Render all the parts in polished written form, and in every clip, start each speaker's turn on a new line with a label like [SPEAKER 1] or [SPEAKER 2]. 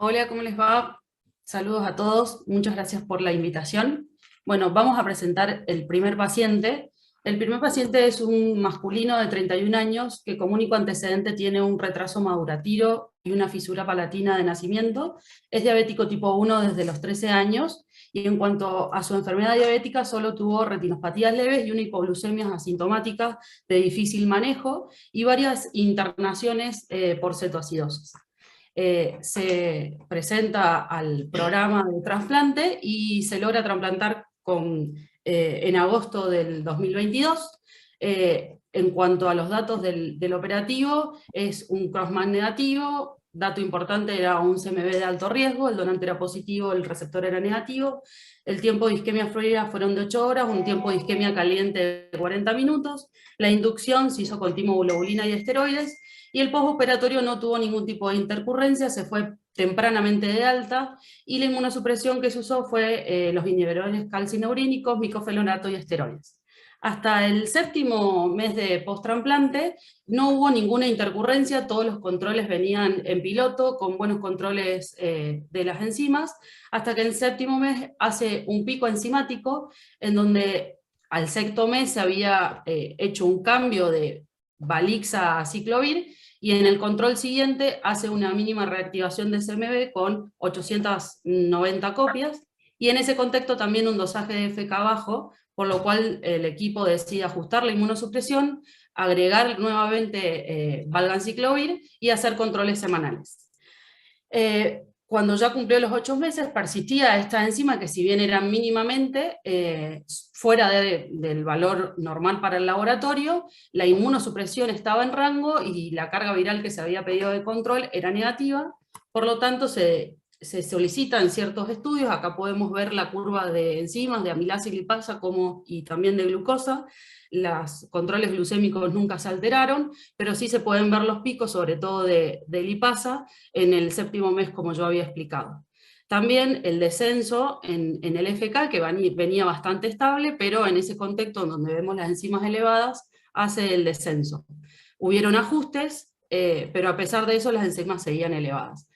[SPEAKER 1] Hola, ¿cómo les va? Saludos a todos, muchas gracias por la invitación. Bueno, vamos a presentar el primer paciente. El primer paciente es un masculino de 31 años que como único antecedente tiene un retraso madurativo y una fisura palatina de nacimiento. Es diabético tipo 1 desde los 13 años y en cuanto a su enfermedad diabética solo tuvo retinopatías leves y una hipoglucemia asintomática de difícil manejo y varias internaciones por cetoacidosis. Se presenta al programa de trasplante y se logra trasplantar en agosto del 2022. En cuanto a los datos del operativo, es un crossman negativo, dato importante era un CMV de alto riesgo, el donante era positivo, el receptor era negativo, el tiempo de isquemia fluida fueron de 8 horas, un tiempo de isquemia caliente de 40 minutos, la inducción se hizo con timoglobulina y esteroides, y el postoperatorio no tuvo ningún tipo de intercurrencia, se fue tempranamente de alta, y la inmunosupresión que se usó fue los inhibidores calcineurínicos, micofenonato y esteroides. Hasta el séptimo mes de posttrasplante no hubo ninguna intercurrencia, todos los controles venían en piloto, con buenos controles de las enzimas, hasta que el séptimo mes hace un pico enzimático, en donde al sexto mes se había hecho un cambio de Valixa a ciclovir, y en el control siguiente hace una mínima reactivación de CMV con 890 copias, y en ese contexto también un dosaje de FK bajo, por lo cual el equipo decide ajustar la inmunosupresión, agregar nuevamente valganciclovir y hacer controles semanales. Cuando ya cumplió los 8 meses, persistía esta enzima que si bien era mínimamente fuera del valor normal para el laboratorio, la inmunosupresión estaba en rango y la carga viral que se había pedido de control era negativa, por lo tanto se solicitan ciertos estudios. Acá podemos ver la curva de enzimas, de amilasa y lipasa y también de glucosa. Los controles glucémicos nunca se alteraron, pero sí se pueden ver los picos, sobre todo de lipasa, en el séptimo mes, como yo había explicado. También el descenso en el FK, que venía bastante estable, pero en ese contexto donde vemos las enzimas elevadas, hace el descenso. Hubieron ajustes, pero a pesar de eso las enzimas seguían elevadas.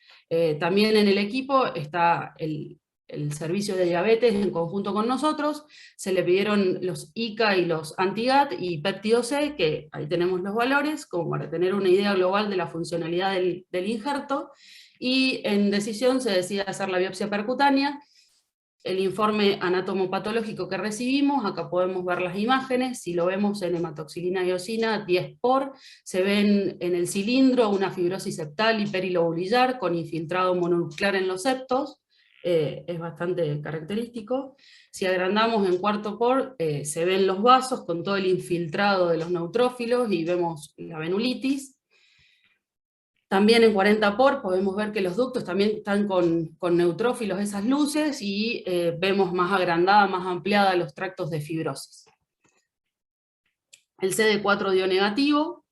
[SPEAKER 1] También en el equipo está el servicio de diabetes en conjunto con nosotros, se le pidieron los ICA y los anti-GAT y péptido C, que ahí tenemos los valores, como para tener una idea global de la funcionalidad del injerto, y en decisión se decide hacer la biopsia percutánea. El informe anatomopatológico que recibimos, acá podemos ver las imágenes, si lo vemos en hematoxilina y eosina 10 por, se ven en el cilindro una fibrosis septal y perilobulillar con infiltrado mononuclear en los septos, es bastante característico. Si agrandamos en cuarto por, se ven los vasos con todo el infiltrado de los neutrófilos y vemos la venulitis. También en 40 por podemos ver que los ductos también están con neutrófilos, esas luces, y vemos más agrandada, más ampliada los tractos de fibrosis. El CD4 dio negativo,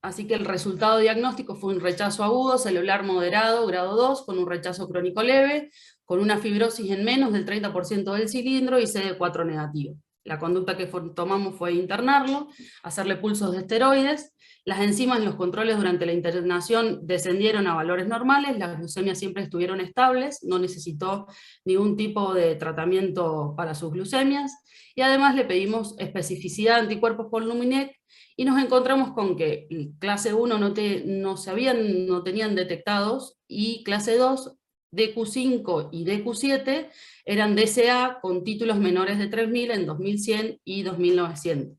[SPEAKER 1] así que el resultado diagnóstico fue un rechazo agudo, celular moderado, grado 2, con un rechazo crónico leve, con una fibrosis en menos del 30% del cilindro y CD4 negativo. La conducta que tomamos fue internarlo, hacerle pulsos de esteroides. Las enzimas en los controles durante la internación descendieron a valores normales, las glucemias siempre estuvieron estables, no necesitó ningún tipo de tratamiento para sus glucemias, y además le pedimos especificidad de anticuerpos por Luminec, y nos encontramos con que clase 1 no tenían detectados, y clase 2, DQ5 y DQ7, eran DCA con títulos menores de 3000 en 2100 y 2900.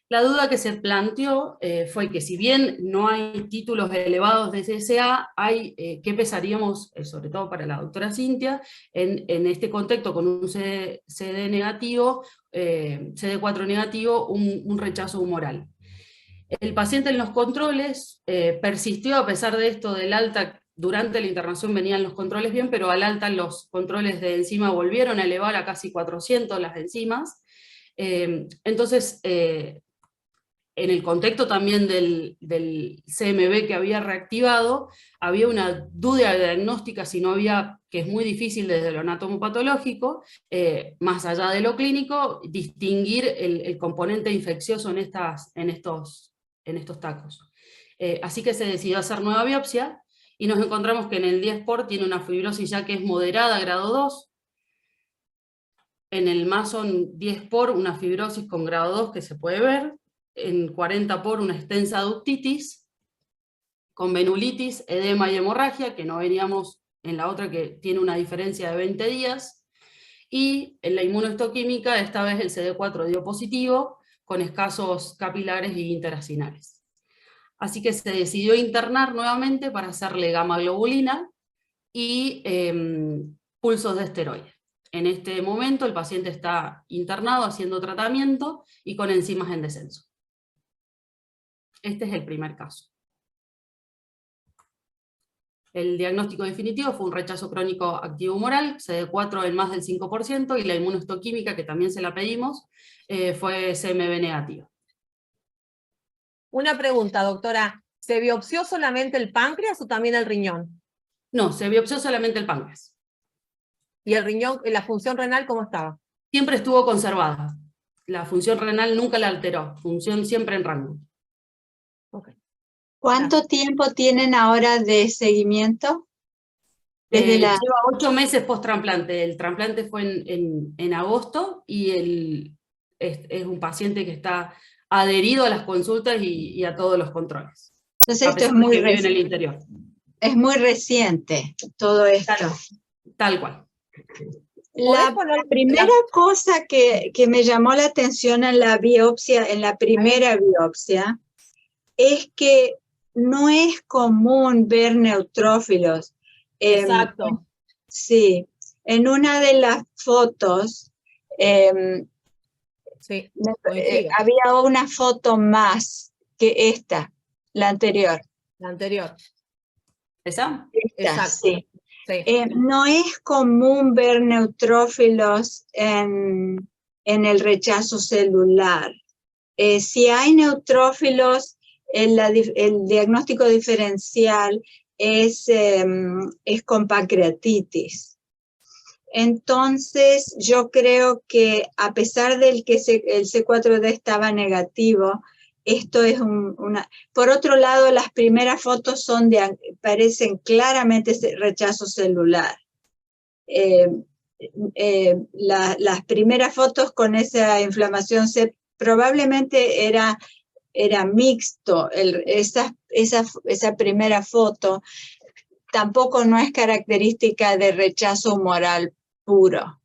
[SPEAKER 1] La duda que se planteó fue que si bien no hay títulos elevados de DCA, ¿qué pesaríamos, sobre todo para la doctora Cintia, en este contexto con un CD negativo, CD4 negativo, un rechazo humoral? El paciente en los controles persistió a pesar de esto del alta. Durante la internación venían los controles bien, pero al alta los controles de enzima volvieron a elevar a casi 400 las enzimas. Entonces, en el contexto también del CMV que había reactivado, había una duda diagnóstica si no había, que es muy difícil desde lo anatomopatológico, más allá de lo clínico, distinguir el componente infeccioso en estos tacos. Así que se decidió hacer nueva biopsia, y nos encontramos que en el 10 por tiene una fibrosis ya que es moderada, grado 2, en el Mason 10 por una fibrosis con grado 2 que se puede ver, en 40 por una extensa ductitis, con venulitis, edema y hemorragia, que no veníamos en la otra que tiene una diferencia de 20 días, y en la inmunohistoquímica esta vez el CD4 dio positivo, con escasos capilares y interacinales. Así que se decidió internar nuevamente para hacerle gamma globulina y pulsos de esteroide. En este momento el paciente está internado haciendo tratamiento y con enzimas en descenso. Este es el primer caso. El diagnóstico definitivo fue un rechazo crónico activo humoral, CD4 en más del 5%, y la inmunohistoquímica, que también se la pedimos, fue CMV negativa.
[SPEAKER 2] Una pregunta, doctora. ¿Se biopsió solamente el páncreas o también el riñón?
[SPEAKER 1] No, se biopsió solamente el páncreas.
[SPEAKER 2] ¿Y el riñón, la función renal, cómo estaba?
[SPEAKER 1] Siempre estuvo conservada. La función renal nunca la alteró, función siempre en rango.
[SPEAKER 2] Okay.
[SPEAKER 3] ¿Cuánto tiempo tienen ahora de seguimiento?
[SPEAKER 1] Lleva 8 meses post-trasplante. El trasplante fue en agosto y es un paciente que está adherido a las consultas y a todos los controles.
[SPEAKER 3] Entonces esto es muy
[SPEAKER 1] vive en el interior.
[SPEAKER 3] Es muy reciente todo esto.
[SPEAKER 1] Tal cual.
[SPEAKER 3] La primera cosa que me llamó la atención en la biopsia, en la primera biopsia, es que no es común ver neutrófilos.
[SPEAKER 2] Exacto.
[SPEAKER 3] Sí, en una de las fotos
[SPEAKER 2] sí,
[SPEAKER 3] había una foto más que esta, la anterior.
[SPEAKER 2] La anterior.
[SPEAKER 1] ¿Esa?
[SPEAKER 3] Esta, sí.
[SPEAKER 2] Sí.
[SPEAKER 3] No es común ver neutrófilos en el rechazo celular. Si hay neutrófilos, el diagnóstico diferencial es con pancreatitis. Entonces, yo creo que a pesar del que el C4D estaba negativo, esto es Por otro lado, las primeras fotos parecen claramente rechazo celular. Las primeras fotos con esa inflamación probablemente era mixto. Esa primera foto tampoco no es característica de rechazo humoral puro.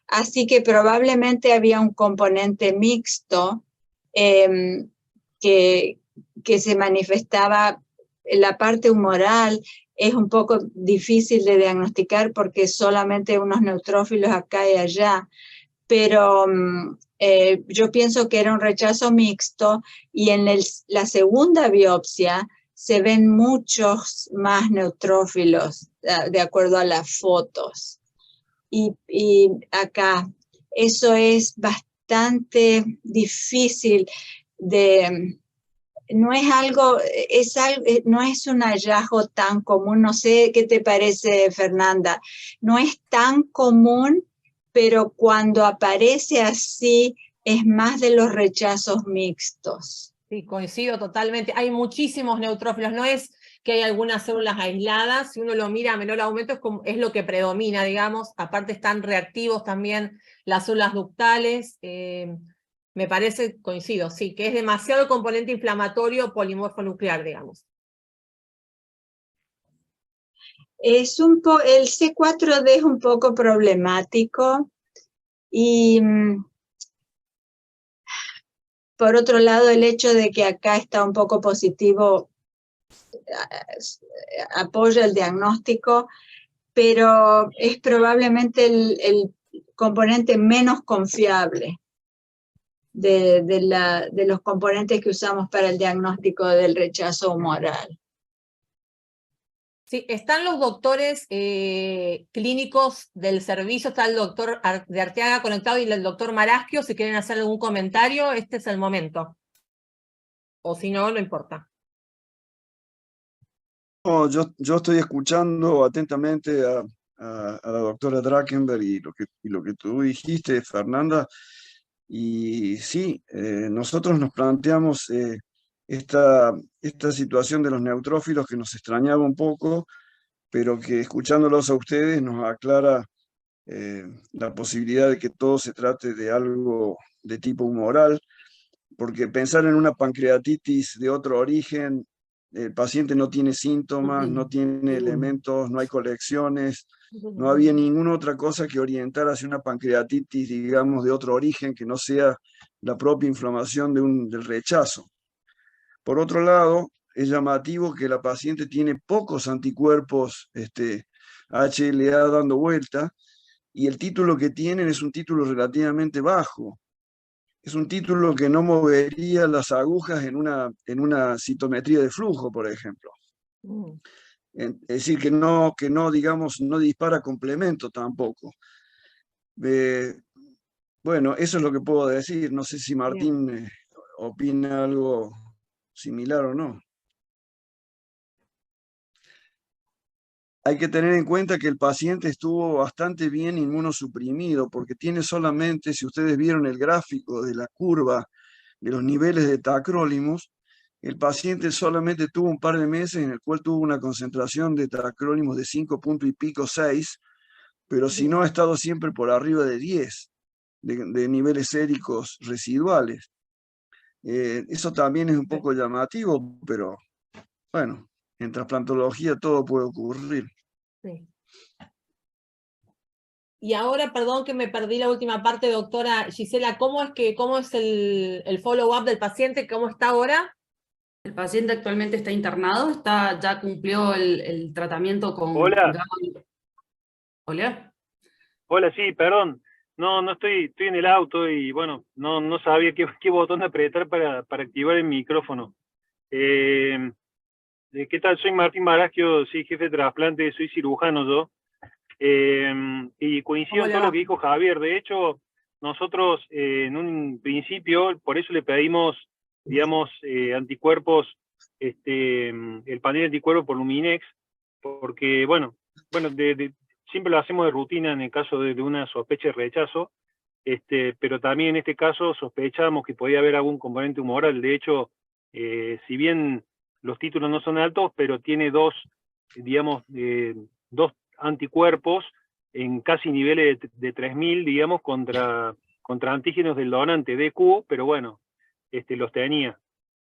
[SPEAKER 3] Así que probablemente había un componente mixto que se manifestaba en la parte humoral. Es un poco difícil de diagnosticar porque solamente unos neutrófilos acá y allá, pero yo pienso que era un rechazo mixto, y en la segunda biopsia se ven muchos más neutrófilos de acuerdo a las fotos. Y acá eso es bastante difícil de... No es un hallazgo tan común. No sé qué te parece, Fernanda. No es tan común, pero cuando aparece así es más de los rechazos mixtos.
[SPEAKER 2] Sí, coincido totalmente. Hay muchísimos neutrófilos. No es que hay algunas células aisladas. Si uno lo mira a menor aumento, es lo que predomina, digamos. Aparte están reactivos también las células ductales. Me parece, coincido, sí, que es demasiado componente inflamatorio polimorfo nuclear, digamos.
[SPEAKER 3] El C4D es un poco problemático, y por otro lado, el hecho de que acá está un poco positivo apoya el diagnóstico, pero es probablemente el componente menos confiable de los componentes que usamos para el diagnóstico del rechazo humoral.
[SPEAKER 2] Sí, están los doctores clínicos del servicio, está el doctor de Arteaga conectado y el doctor Maraschio. Si quieren hacer algún comentario, este es el momento. O si no, no importa.
[SPEAKER 4] No, yo estoy escuchando atentamente a la doctora Drakenberg y lo que tú dijiste, Fernanda. Y sí, nosotros nos planteamos esta situación de los neutrófilos que nos extrañaba un poco, pero que escuchándolos a ustedes nos aclara la posibilidad de que todo se trate de algo de tipo humoral, porque pensar en una pancreatitis de otro origen, el paciente no tiene síntomas, no tiene elementos, no hay colecciones, no había ninguna otra cosa que orientar hacia una pancreatitis, digamos, de otro origen que no sea la propia inflamación del rechazo. Por otro lado, es llamativo que la paciente tiene pocos anticuerpos HLA dando vuelta, y el título que tienen es un título relativamente bajo. Es un título que no movería las agujas en una citometría de flujo, por ejemplo. Es decir, que no, digamos, no dispara complemento tampoco. Bueno, eso es lo que puedo decir. No sé si Martín opina algo similar o no. Hay que tener en cuenta que el paciente estuvo bastante bien inmunosuprimido, porque tiene solamente, si ustedes vieron el gráfico de la curva de los niveles de tacrolimus, el paciente solamente tuvo un par de meses en el cual tuvo una concentración de tacrolimus de 5 puntos y pico, 6, pero si no ha estado siempre por arriba de 10 de niveles séricos residuales. Eso también es un poco llamativo, pero bueno, en trasplantología todo puede ocurrir.
[SPEAKER 2] Sí. Y ahora, perdón que me perdí la última parte, doctora Gisela, ¿cómo es el follow-up del paciente? ¿Cómo está ahora?
[SPEAKER 1] El paciente actualmente está internado, ya cumplió el tratamiento con
[SPEAKER 5] Hola.
[SPEAKER 1] gamma. Hola.
[SPEAKER 5] Hola, sí, perdón. No estoy en el auto y bueno, no sabía qué botón apretar para activar el micrófono. ¿Qué tal? Soy Martín Marasquio, soy jefe de trasplante, soy cirujano yo. Y coincido en todo lo que dijo Javier. De hecho, nosotros en un principio, por eso le pedimos, digamos, anticuerpos, el panel de anticuerpos por Luminex, porque, bueno, siempre lo hacemos de rutina en el caso de una sospecha de rechazo, pero también en este caso sospechamos que podía haber algún componente humoral. De hecho, si bien los títulos no son altos, pero tiene dos anticuerpos en casi niveles de 3000, digamos, contra antígenos del donante DQ, pero bueno, los tenía.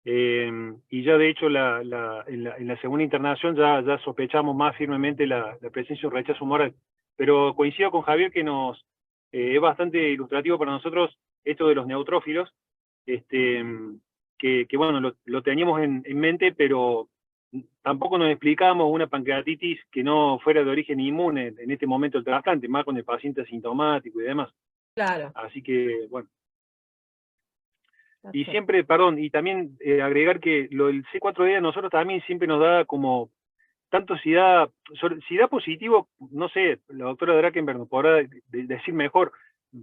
[SPEAKER 5] Y ya de hecho en la segunda internación ya sospechamos más firmemente la presencia de un rechazo humoral. Pero coincido con Javier que es bastante ilustrativo para nosotros esto de los neutrófilos, que bueno, lo teníamos en mente, pero tampoco nos explicábamos una pancreatitis que no fuera de origen inmune en este momento del trasplante, más con el paciente asintomático y demás.
[SPEAKER 2] Claro.
[SPEAKER 5] Así que, bueno. Y siempre, perdón, y también agregar que lo del C4D a nosotros también siempre nos da como, tanto si da positivo, no sé, la doctora Drakenberg nos podrá decir mejor,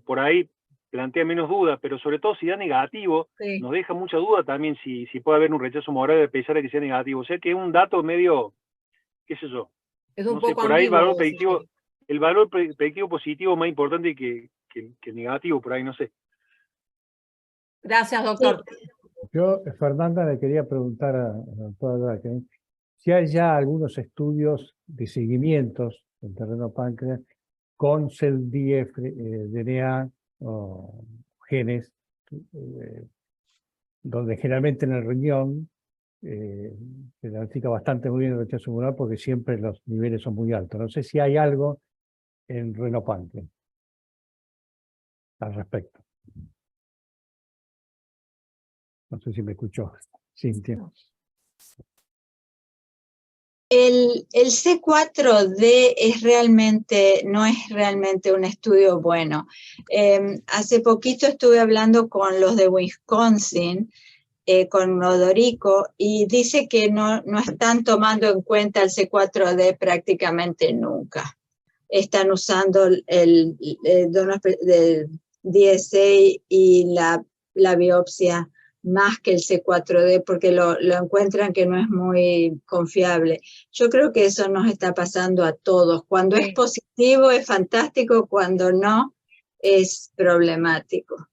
[SPEAKER 5] por ahí plantea menos dudas, pero sobre todo si da negativo, nos deja mucha duda también si puede haber un rechazo moral a pesar de que sea negativo. O sea que es un dato medio, qué sé yo.
[SPEAKER 2] Es un
[SPEAKER 5] no
[SPEAKER 2] poco
[SPEAKER 5] sé, por ahí
[SPEAKER 2] ambiguo,
[SPEAKER 5] el valor predictivo positivo es más importante que el negativo, por ahí, no sé.
[SPEAKER 2] Gracias, doctor.
[SPEAKER 6] Yo, Fernanda, le quería preguntar a la doctora Draken si hay ya algunos estudios de seguimientos del terreno páncreas con CELDIE, DNA o genes, donde generalmente en el riñón se diagnostica bastante muy bien el rechazo humoral porque siempre los niveles son muy altos. No sé si hay algo en renopáncreas al respecto. No sé si me escuchó, Cintia.
[SPEAKER 3] El C4D no es realmente un estudio bueno. Hace poquito estuve hablando con los de Wisconsin, con Odorico, y dice que no están tomando en cuenta el C4D prácticamente nunca. Están usando el DSA y la biopsia más que el C4D porque lo encuentran que no es muy confiable. Yo creo que eso nos está pasando a todos. Cuando es positivo es fantástico, cuando no es problemático.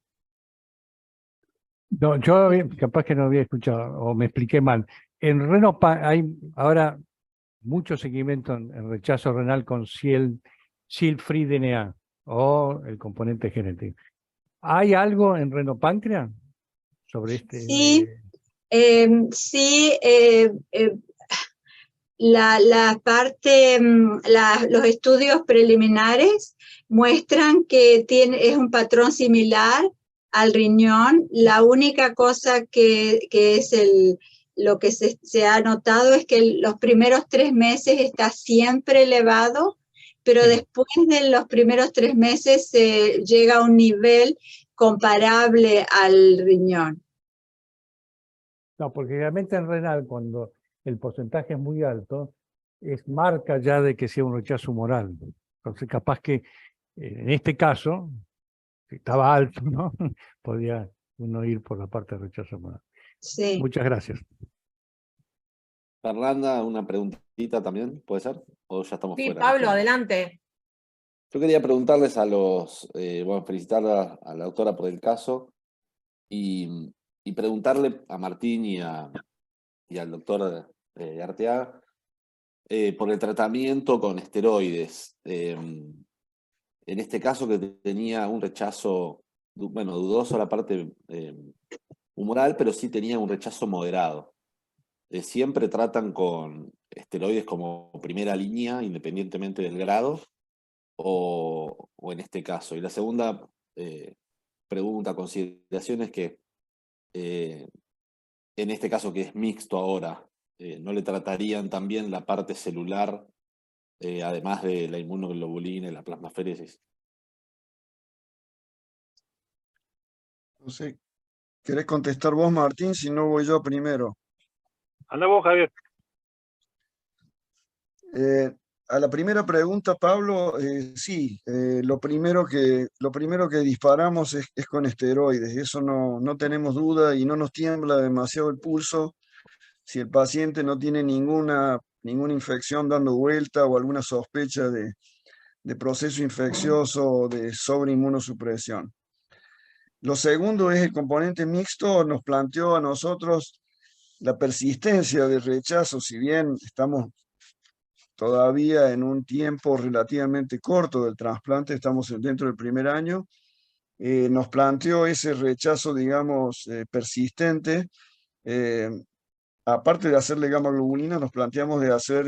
[SPEAKER 6] No, yo capaz que no había escuchado o me expliqué mal. En renopáncreas, ahora mucho seguimiento en rechazo renal con Cil-Free DNA o el componente genético. ¿Hay algo en renopáncreas sobre este?
[SPEAKER 3] Sí, sí, la parte, los estudios preliminares muestran que es un patrón similar al riñón. La única cosa que es lo que se ha notado es que los primeros 3 meses está siempre elevado, pero después de los primeros 3 meses se llega a un nivel comparable al riñón.
[SPEAKER 6] No, porque realmente en renal, cuando el porcentaje es muy alto, es marca ya de que sea un rechazo humoral. Entonces, capaz que en este caso, si estaba alto, ¿no? Podía uno ir por la parte de rechazo humoral.
[SPEAKER 3] Sí.
[SPEAKER 6] Muchas gracias.
[SPEAKER 7] Fernanda, una preguntita también, ¿puede ser? ¿O ya estamos
[SPEAKER 2] Sí,
[SPEAKER 7] fuera?
[SPEAKER 2] Pablo, adelante.
[SPEAKER 7] Yo quería preguntarles a los, bueno, felicitar a la doctora por el caso y preguntarle a Martín y al doctor Arteaga por el tratamiento con esteroides. En este caso que tenía un rechazo, bueno, dudoso la parte humoral, pero sí tenía un rechazo moderado. ¿Siempre tratan con esteroides como primera línea, independientemente del grado? O en este caso. Y la segunda pregunta, consideración es que en este caso que es mixto ahora, ¿no le tratarían también la parte celular, además de la inmunoglobulina y la plasmaféresis?
[SPEAKER 4] No sé, ¿querés contestar vos, Martín? Si no, voy yo primero.
[SPEAKER 5] Anda vos, Javier.
[SPEAKER 4] A la primera pregunta, Pablo, sí, lo primero que disparamos es con esteroides, eso no tenemos duda y no nos tiembla demasiado el pulso si el paciente no tiene ninguna infección dando vuelta o alguna sospecha de proceso infeccioso o de sobreinmunosupresión. Lo segundo es el componente mixto, nos planteó a nosotros la persistencia de rechazo, si bien estamos todavía en un tiempo relativamente corto del trasplante, estamos dentro del primer año, nos planteó ese rechazo, digamos, persistente. Aparte de hacerle gamma globulina, nos planteamos de hacer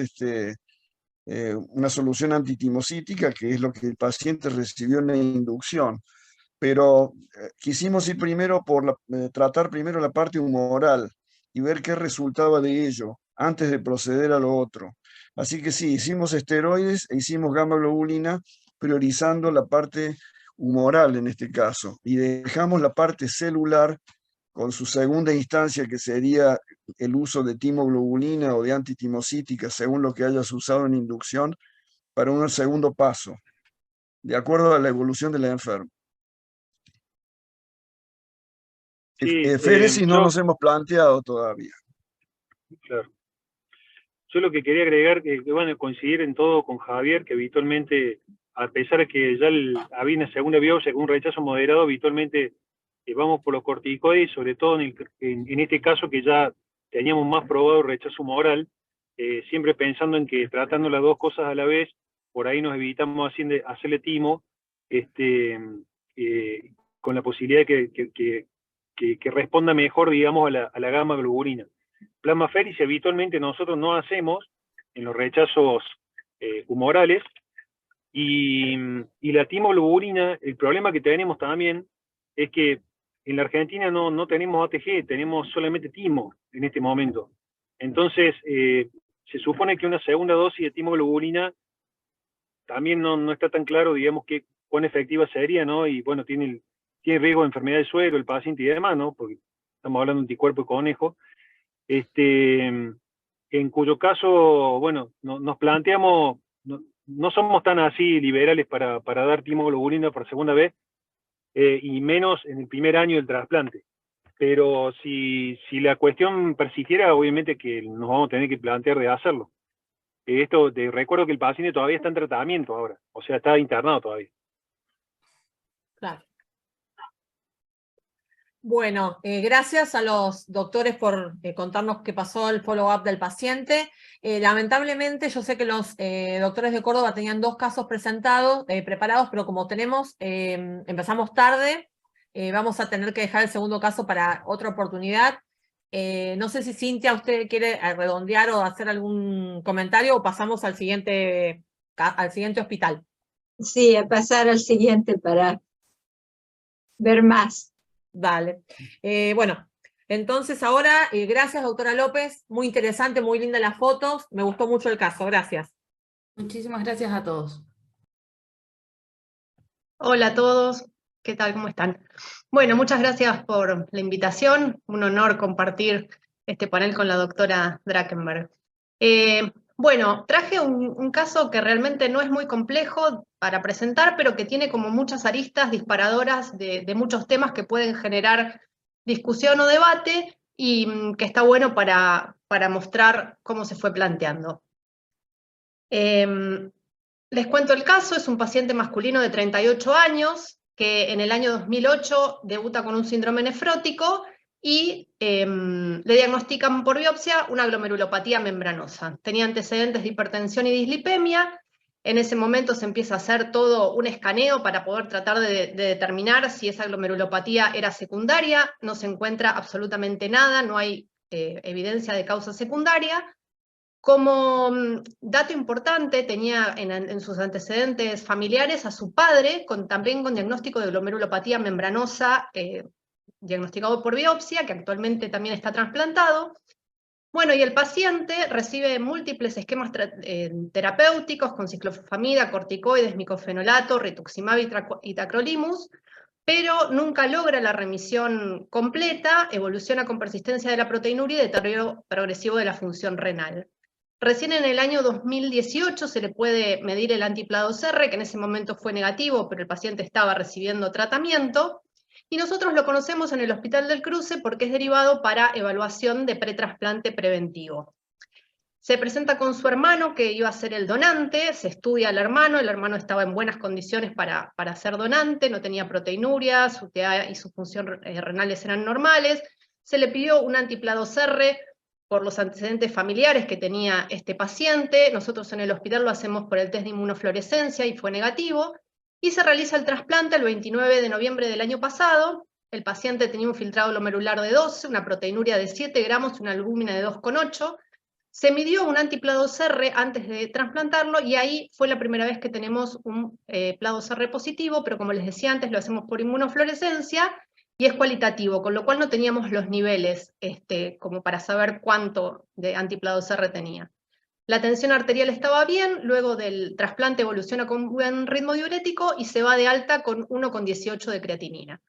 [SPEAKER 4] una solución antitimocítica, que es lo que el paciente recibió en la inducción. Pero quisimos ir primero por tratar primero la parte humoral y ver qué resultaba de ello antes de proceder a lo otro. Así que sí, hicimos esteroides e hicimos gamma globulina, priorizando la parte humoral en este caso, y dejamos la parte celular con su segunda instancia, que sería el uso de timoglobulina o de antitimocítica, según lo que hayas usado en inducción, para un segundo paso, de acuerdo a la evolución de la enferma.
[SPEAKER 5] Sí,
[SPEAKER 4] Féresis no nos hemos planteado todavía.
[SPEAKER 5] Claro. Yo lo que quería agregar, que bueno, coincidir en todo con Javier, que habitualmente, a pesar de que ya había una segunda biopsia con un rechazo moderado, habitualmente vamos por los corticoides, sobre todo en este caso que ya teníamos más probado rechazo humoral, siempre pensando en que tratando las dos cosas a la vez, por ahí nos evitamos hacerle timo, con la posibilidad de que responda mejor, digamos, a la gamma globulina. Plasmaféresis habitualmente nosotros no hacemos en los rechazos humorales, y la timoglobulina, el problema que tenemos también es que en la Argentina no tenemos ATG, tenemos solamente timo en este momento. Entonces, se supone que una segunda dosis de timoglobulina también no está tan claro, digamos, cuán efectiva sería, ¿no? Y bueno, tiene riesgo de enfermedad de suero el paciente y demás, ¿no? Porque estamos hablando de anticuerpo de conejo. En cuyo caso, bueno, nos planteamos, no somos tan así liberales para dar timoglobulina por segunda vez, y menos en el primer año del trasplante. Pero si la cuestión persistiera, obviamente que nos vamos a tener que plantear de hacerlo. Recuerdo que el paciente todavía está en tratamiento ahora, o sea, está internado todavía.
[SPEAKER 2] Claro. Bueno, gracias a los doctores por contarnos qué pasó, el follow-up del paciente. Lamentablemente, yo sé que los doctores de Córdoba tenían 2 casos presentados, preparados, pero como empezamos tarde, vamos a tener que dejar el segundo caso para otra oportunidad. No sé si Cintia, usted quiere redondear o hacer algún comentario o pasamos al siguiente hospital.
[SPEAKER 3] Sí, a pasar al siguiente para ver más.
[SPEAKER 2] Dale. Bueno, entonces ahora, gracias, doctora López. Muy interesante, muy linda las fotos. Me gustó mucho el caso. Gracias.
[SPEAKER 1] Muchísimas gracias a todos.
[SPEAKER 8] Hola a todos, ¿qué tal? ¿Cómo están? Bueno, muchas gracias por la invitación. Un honor compartir este panel con la doctora Drakenberg. Bueno, traje un caso que realmente no es muy complejo para presentar, pero que tiene como muchas aristas disparadoras de muchos temas que pueden generar discusión o debate y que está bueno para mostrar cómo se fue planteando. Les cuento el caso, es un paciente masculino de 38 años que en el año 2008 debuta con un síndrome nefrótico y le diagnostican por biopsia una glomerulopatía membranosa. Tenía antecedentes de hipertensión y dislipemia. En ese momento se empieza a hacer todo un escaneo para poder tratar de determinar si esa glomerulopatía era secundaria. No se encuentra absolutamente nada, no hay evidencia de causa secundaria. Como dato importante, tenía en sus antecedentes familiares a su padre, también con diagnóstico de glomerulopatía membranosa, diagnosticado por biopsia, que actualmente también está trasplantado. Bueno, y el paciente recibe múltiples esquemas terapéuticos con ciclofosfamida, corticoides, micofenolato, rituximab y tacrolimus, pero nunca logra la remisión completa, evoluciona con persistencia de la proteinuria y deterioro progresivo de la función renal. Recién en el año 2018 se le puede medir el anti-PLA2R, que en ese momento fue negativo, pero el paciente estaba recibiendo tratamiento, y nosotros lo conocemos en el Hospital del Cruce porque es derivado para evaluación de pretrasplante preventivo. Se presenta con su hermano, que iba a ser el donante, se estudia al hermano, el hermano estaba en buenas condiciones para ser donante, no tenía proteinuria, su TA y su función renales eran normales, se le pidió un anti-PLA2R por los antecedentes familiares que tenía este paciente. Nosotros en el hospital lo hacemos por el test de inmunofluorescencia y fue negativo, y se realiza el trasplante el 29 de noviembre del año pasado. El paciente tenía un filtrado glomerular de 12, una proteinuria de 7 gramos y una albúmina de 2,8. Se midió un anti-PLA2R antes de trasplantarlo y ahí fue la primera vez que tenemos un PLA2R positivo, pero como les decía antes, lo hacemos por inmunofluorescencia y es cualitativo, con lo cual no teníamos los niveles como para saber cuánto de anti-PLA2R tenía. La tensión arterial estaba bien, luego del trasplante evoluciona con buen ritmo diurético y se va de alta con 1,18 de creatinina.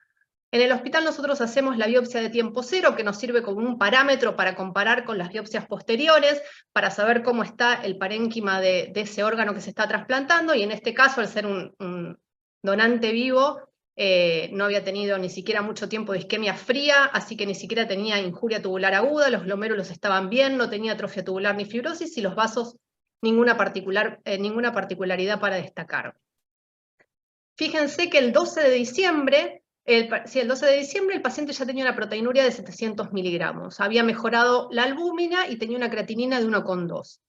[SPEAKER 8] En el hospital nosotros hacemos la biopsia de tiempo cero, que nos sirve como un parámetro para comparar con las biopsias posteriores, para saber cómo está el parénquima de ese órgano que se está trasplantando, y en este caso, al ser un donante vivo, no había tenido ni siquiera mucho tiempo de isquemia fría, así que ni siquiera tenía injuria tubular aguda, los glomérulos estaban bien, no tenía atrofia tubular ni fibrosis, y los vasos ninguna particularidad para destacar. Fíjense que el 12 de diciembre, el 12 de diciembre el paciente ya tenía una proteinuria de 700 miligramos, había mejorado la albúmina y tenía una creatinina de 1,2.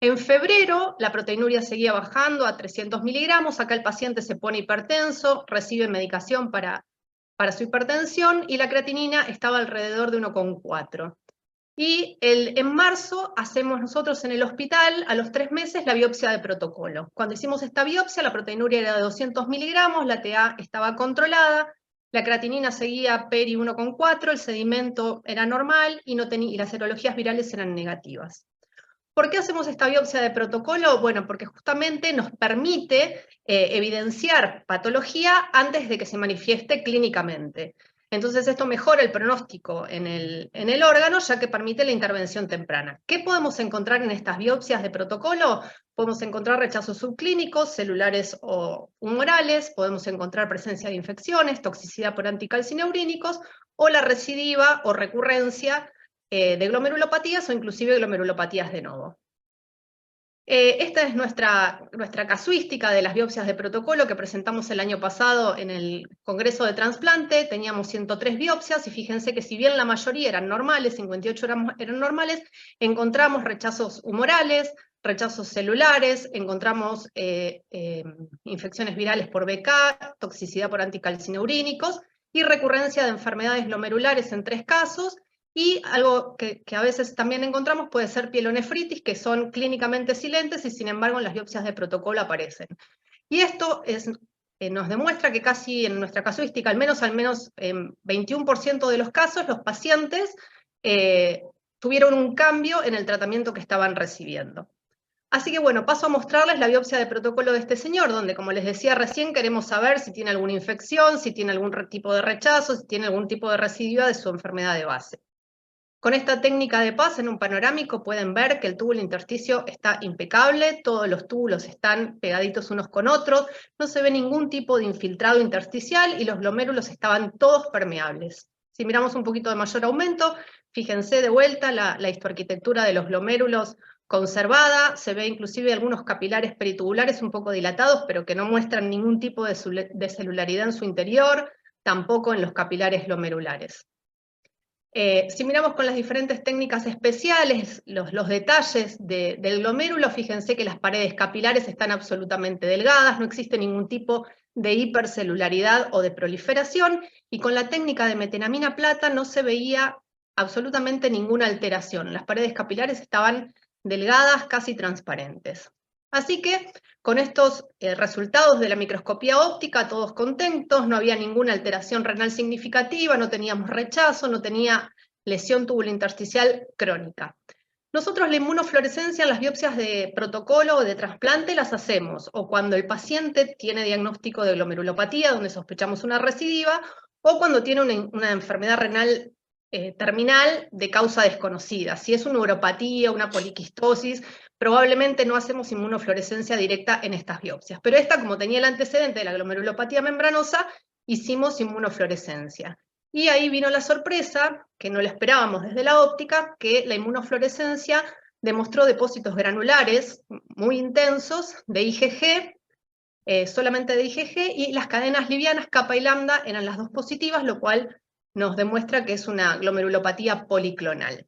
[SPEAKER 8] En febrero la proteinuria seguía bajando a 300 miligramos, acá el paciente se pone hipertenso, recibe medicación para su hipertensión y la creatinina estaba alrededor de 1,4. Y en marzo hacemos nosotros en el hospital, a los 3 meses, la biopsia de protocolo. Cuando hicimos esta biopsia, la proteinuria era de 200 miligramos, la TA estaba controlada, la creatinina seguía peri 1,4, el sedimento era normal y las serologías virales eran negativas. ¿Por qué hacemos esta biopsia de protocolo? Bueno, porque justamente nos permite evidenciar patología antes de que se manifieste clínicamente. Entonces esto mejora el pronóstico en el órgano, ya que permite la intervención temprana. ¿Qué podemos encontrar en estas biopsias de protocolo? Podemos encontrar rechazos subclínicos, celulares o humorales, podemos encontrar presencia de infecciones, toxicidad por anticalcineurínicos, o la recidiva o recurrencia de glomerulopatías o inclusive glomerulopatías de novo. Esta es nuestra casuística de las biopsias de protocolo que presentamos el año pasado en el Congreso de Trasplante. Teníamos 103 biopsias y fíjense que si bien la mayoría eran normales, 58 eran normales, encontramos rechazos humorales, rechazos celulares, encontramos infecciones virales por BK, toxicidad por anticalcineurínicos y recurrencia de enfermedades glomerulares en 3 casos. Y algo que a veces también encontramos puede ser pielonefritis, que son clínicamente silentes y sin embargo en las biopsias de protocolo aparecen. Y esto nos demuestra que casi en nuestra casuística, al menos en 21% de los casos, los pacientes tuvieron un cambio en el tratamiento que estaban recibiendo. Así que bueno, paso a mostrarles la biopsia de protocolo de este señor, donde como les decía recién, queremos saber si tiene alguna infección, si tiene algún tipo de rechazo, si tiene algún tipo de residuo de su enfermedad de base. Con esta técnica de PAS en un panorámico pueden ver que el túbulo intersticio está impecable, todos los túbulos están pegaditos unos con otros, no se ve ningún tipo de infiltrado intersticial y los glomérulos estaban todos permeables. Si miramos un poquito de mayor aumento, fíjense de vuelta la histoarquitectura de los glomérulos conservada, se ve inclusive algunos capilares peritubulares un poco dilatados, pero que no muestran ningún tipo de celularidad en su interior, tampoco en los capilares glomerulares. Si miramos con las diferentes técnicas especiales, los detalles del glomérulo, fíjense que las paredes capilares están absolutamente delgadas, no existe ningún tipo de hipercelularidad o de proliferación, y con la técnica de metenamina plata no se veía absolutamente ninguna alteración. Las paredes capilares estaban delgadas, casi transparentes. Así que con estos resultados de la microscopía óptica, todos contentos, no había ninguna alteración renal significativa, no teníamos rechazo, no tenía lesión tubulointersticial crónica. Nosotros la inmunofluorescencia en las biopsias de protocolo o de trasplante las hacemos, o cuando el paciente tiene diagnóstico de glomerulopatía, donde sospechamos una recidiva, o cuando tiene una enfermedad renal terminal de causa desconocida. Si es una neuropatía, una poliquistosis, probablemente no hacemos inmunofluorescencia directa en estas biopsias. Pero esta, como tenía el antecedente de la glomerulopatía membranosa, hicimos inmunofluorescencia. Y ahí vino la sorpresa, que no la esperábamos desde la óptica, que la inmunofluorescencia demostró depósitos granulares muy intensos de IgG, solamente de IgG, y las cadenas livianas kappa y lambda eran las dos positivas, lo cual nos demuestra que es una glomerulopatía policlonal.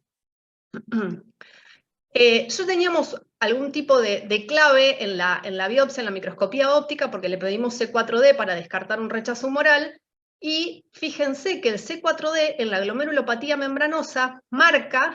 [SPEAKER 8] Yo teníamos algún tipo de clave en la biopsia, en la microscopía óptica, porque le pedimos C4D para descartar un rechazo humoral, y fíjense que el C4D en la glomerulopatía membranosa marca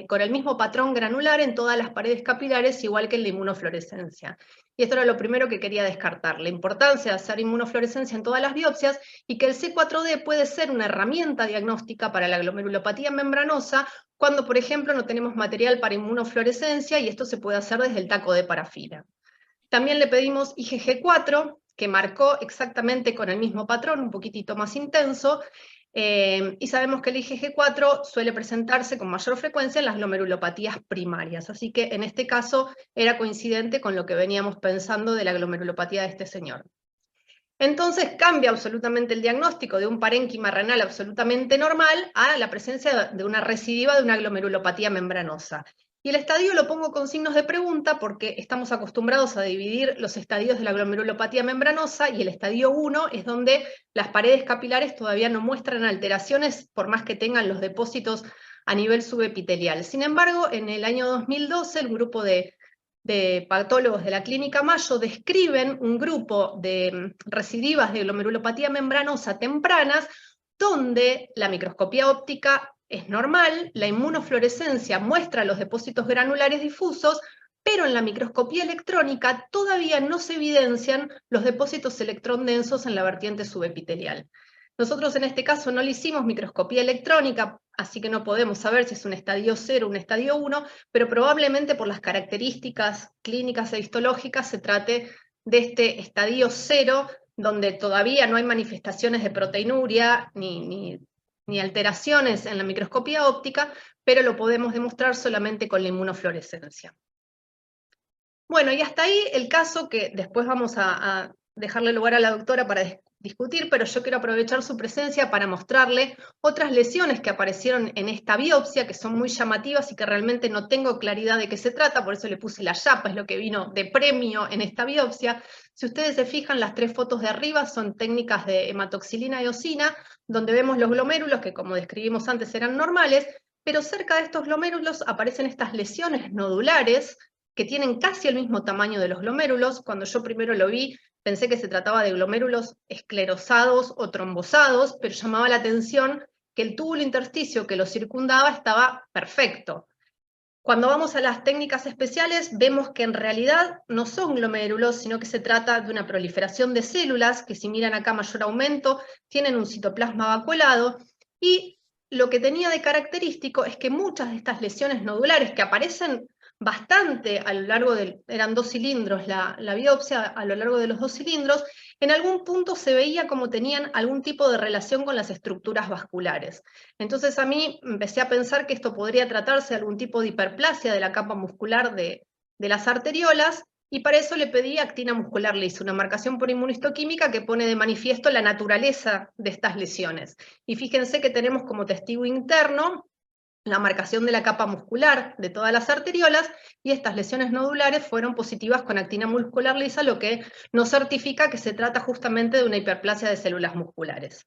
[SPEAKER 8] con el mismo patrón granular en todas las paredes capilares, igual que en la inmunofluorescencia. Y esto era lo primero que quería descartar, la importancia de hacer inmunofluorescencia en todas las biopsias y que el C4D puede ser una herramienta diagnóstica para la glomerulopatía membranosa cuando, por ejemplo, no tenemos material para inmunofluorescencia y esto se puede hacer desde el taco de parafina. También le pedimos IgG4, que marcó exactamente con el mismo patrón, un poquitito más intenso, y sabemos que el IgG4 suele presentarse con mayor frecuencia en las glomerulopatías primarias, así que en este caso era coincidente con lo que veníamos pensando de la glomerulopatía de este señor. Entonces cambia absolutamente el diagnóstico de un parénquima renal absolutamente normal a la presencia de una recidiva de una glomerulopatía membranosa. Y el estadio lo pongo con signos de pregunta porque estamos acostumbrados a dividir los estadios de la glomerulopatía membranosa y el estadio 1 es donde las paredes capilares todavía no muestran alteraciones por más que tengan los depósitos a nivel subepitelial. Sin embargo, en el año 2012 el grupo de patólogos de la Clínica Mayo describen un grupo de recidivas de glomerulopatía membranosa tempranas donde la microscopía óptica es normal, la inmunofluorescencia muestra los depósitos granulares difusos, pero en la microscopía electrónica todavía no se evidencian los depósitos electrondensos en la vertiente subepitelial. Nosotros en este caso no le hicimos microscopía electrónica, así que no podemos saber si es un estadio 0 o un estadio 1, pero probablemente por las características clínicas e histológicas se trate de este estadio 0, donde todavía no hay manifestaciones de proteinuria ni alteraciones en la microscopía óptica, pero lo podemos demostrar solamente con la inmunofluorescencia. Bueno, y hasta ahí el caso que después vamos a dejarle lugar a la doctora para discutir, pero yo quiero aprovechar su presencia para mostrarle otras lesiones que aparecieron en esta biopsia, que son muy llamativas y que realmente no tengo claridad de qué se trata, por eso le puse la chapa, es lo que vino de premio en esta biopsia. Si ustedes se fijan, las 3 fotos de arriba son técnicas de hematoxilina eosina, donde vemos los glomérulos, que como describimos antes eran normales, pero cerca de estos glomérulos aparecen estas lesiones nodulares, que tienen casi el mismo tamaño de los glomérulos. Cuando yo primero lo vi, pensé que se trataba de glomérulos esclerosados o trombosados, pero llamaba la atención que el túbulo intersticio que lo circundaba estaba perfecto. Cuando vamos a las técnicas especiales, vemos que en realidad no son glomérulos, sino que se trata de una proliferación de células, que si miran acá mayor aumento, tienen un citoplasma vacuolado, y lo que tenía de característico es que muchas de estas lesiones nodulares que aparecen bastante a lo largo eran 2 cilindros la biopsia, a lo largo de los 2 cilindros, en algún punto se veía como tenían algún tipo de relación con las estructuras vasculares. Entonces a mí empecé a pensar que esto podría tratarse de algún tipo de hiperplasia de la capa muscular de las arteriolas, y para eso le pedí actina muscular lisa, una marcación por inmunohistoquímica que pone de manifiesto la naturaleza de estas lesiones. Y fíjense que tenemos como testigo interno la marcación de la capa muscular de todas las arteriolas, y estas lesiones nodulares fueron positivas con actina muscular lisa, lo que nos certifica que se trata justamente de una hiperplasia de células musculares.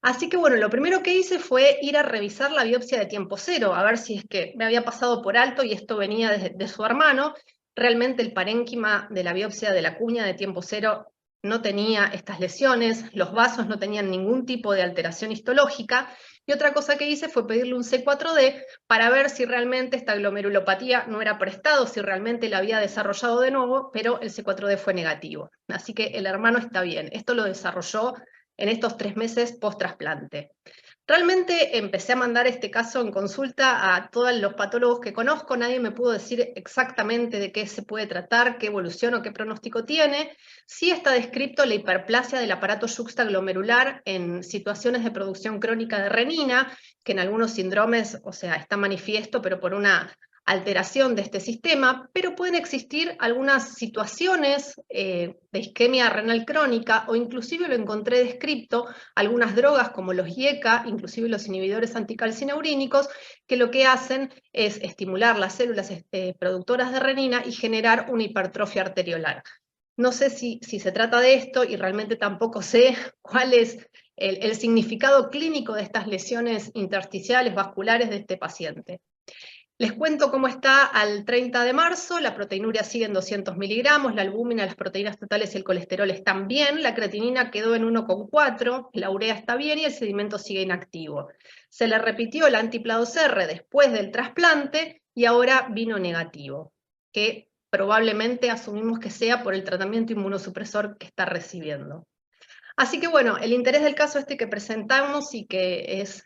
[SPEAKER 8] Así que bueno, lo primero que hice fue ir a revisar la biopsia de tiempo cero, a ver si es que me había pasado por alto y esto venía de su hermano. Realmente el parénquima de la biopsia de la cuña de tiempo cero no tenía estas lesiones, los vasos no tenían ningún tipo de alteración histológica, y otra cosa que hice fue pedirle un C4D para ver si realmente esta glomerulopatía no era prestado, si realmente la había desarrollado de nuevo, pero el C4D fue negativo. Así que el hermano está bien. Esto lo desarrolló en estos 3 meses post-trasplante. Realmente empecé a mandar este caso en consulta a todos los patólogos que conozco, nadie me pudo decir exactamente de qué se puede tratar, qué evolución o qué pronóstico tiene. Sí está descrito la hiperplasia del aparato yuxtaglomerular en situaciones de producción crónica de renina, que en algunos síndromes, o sea, está manifiesto, pero por una alteración de este sistema, pero pueden existir algunas situaciones de isquemia renal crónica, o inclusive lo encontré descrito, algunas drogas como los IECA, inclusive los inhibidores anticalcineurínicos, que lo que hacen es estimular las células productoras de renina y generar una hipertrofia arteriolar. No sé si se trata de esto, y realmente tampoco sé cuál es el significado clínico de estas lesiones intersticiales vasculares de este paciente. Les cuento cómo está al 30 de marzo, la proteinuria sigue en 200 miligramos, la albúmina, las proteínas totales y el colesterol están bien, la creatinina quedó en 1,4, la urea está bien y el sedimento sigue inactivo. Se le repitió la anti-PLA2R después del trasplante y ahora vino negativo, que probablemente asumimos que sea por el tratamiento inmunosupresor que está recibiendo. Así que bueno, el interés del caso que presentamos y que es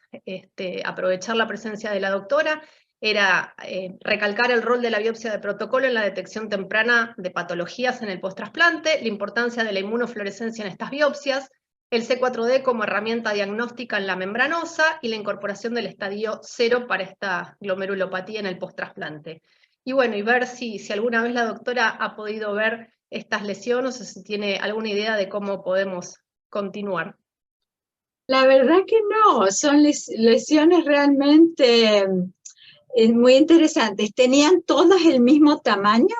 [SPEAKER 8] aprovechar la presencia de la doctora, era recalcar el rol de la biopsia de protocolo en la detección temprana de patologías en el post-trasplante, la importancia de la inmunofluorescencia en estas biopsias, el C4D como herramienta diagnóstica en la membranosa y la incorporación del estadio 0 para esta glomerulopatía en el post-trasplante. Y bueno, y ver si alguna vez la doctora ha podido ver estas lesiones o si tiene alguna idea de cómo podemos continuar.
[SPEAKER 3] La verdad que no, son lesiones realmente muy interesantes. ¿Tenían todas el mismo tamaño?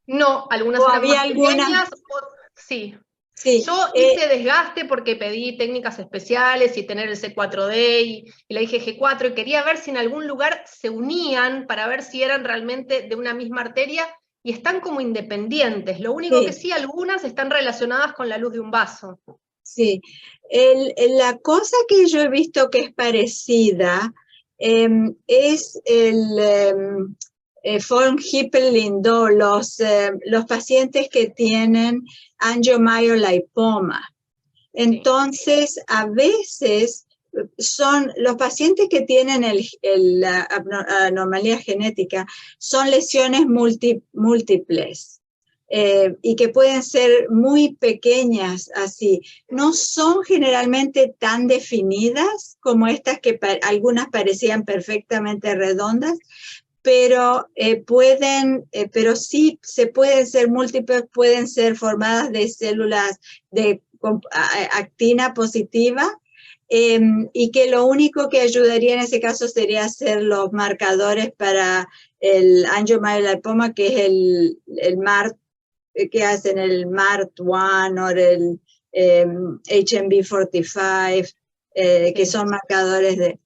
[SPEAKER 8] No, algunas eran más pequeñas. Sí.
[SPEAKER 3] Sí.
[SPEAKER 8] Yo hice desgaste porque pedí técnicas especiales y tener el C4D y la IgG4, y quería ver si en algún lugar se unían para ver si eran realmente de una misma arteria, y están como independientes. Lo único que sí, algunas están relacionadas con la luz de un vaso. Sí,
[SPEAKER 3] la cosa que yo he visto que es parecida es el von Hippel-Lindau, los pacientes que tienen angiomyolipoma. Entonces, a veces son los pacientes que tienen la anomalía genética, son lesiones múltiples. Y que pueden ser muy pequeñas así. No son generalmente tan definidas como estas que algunas parecían perfectamente redondas, pero pero sí se pueden ser múltiples, pueden ser formadas de células, de actina positiva, y que lo único que ayudaría en ese caso sería hacer los marcadores para el angiomyolipoma, que es el MART, que hacen el MART1 o el HMB45, que son marcadores de...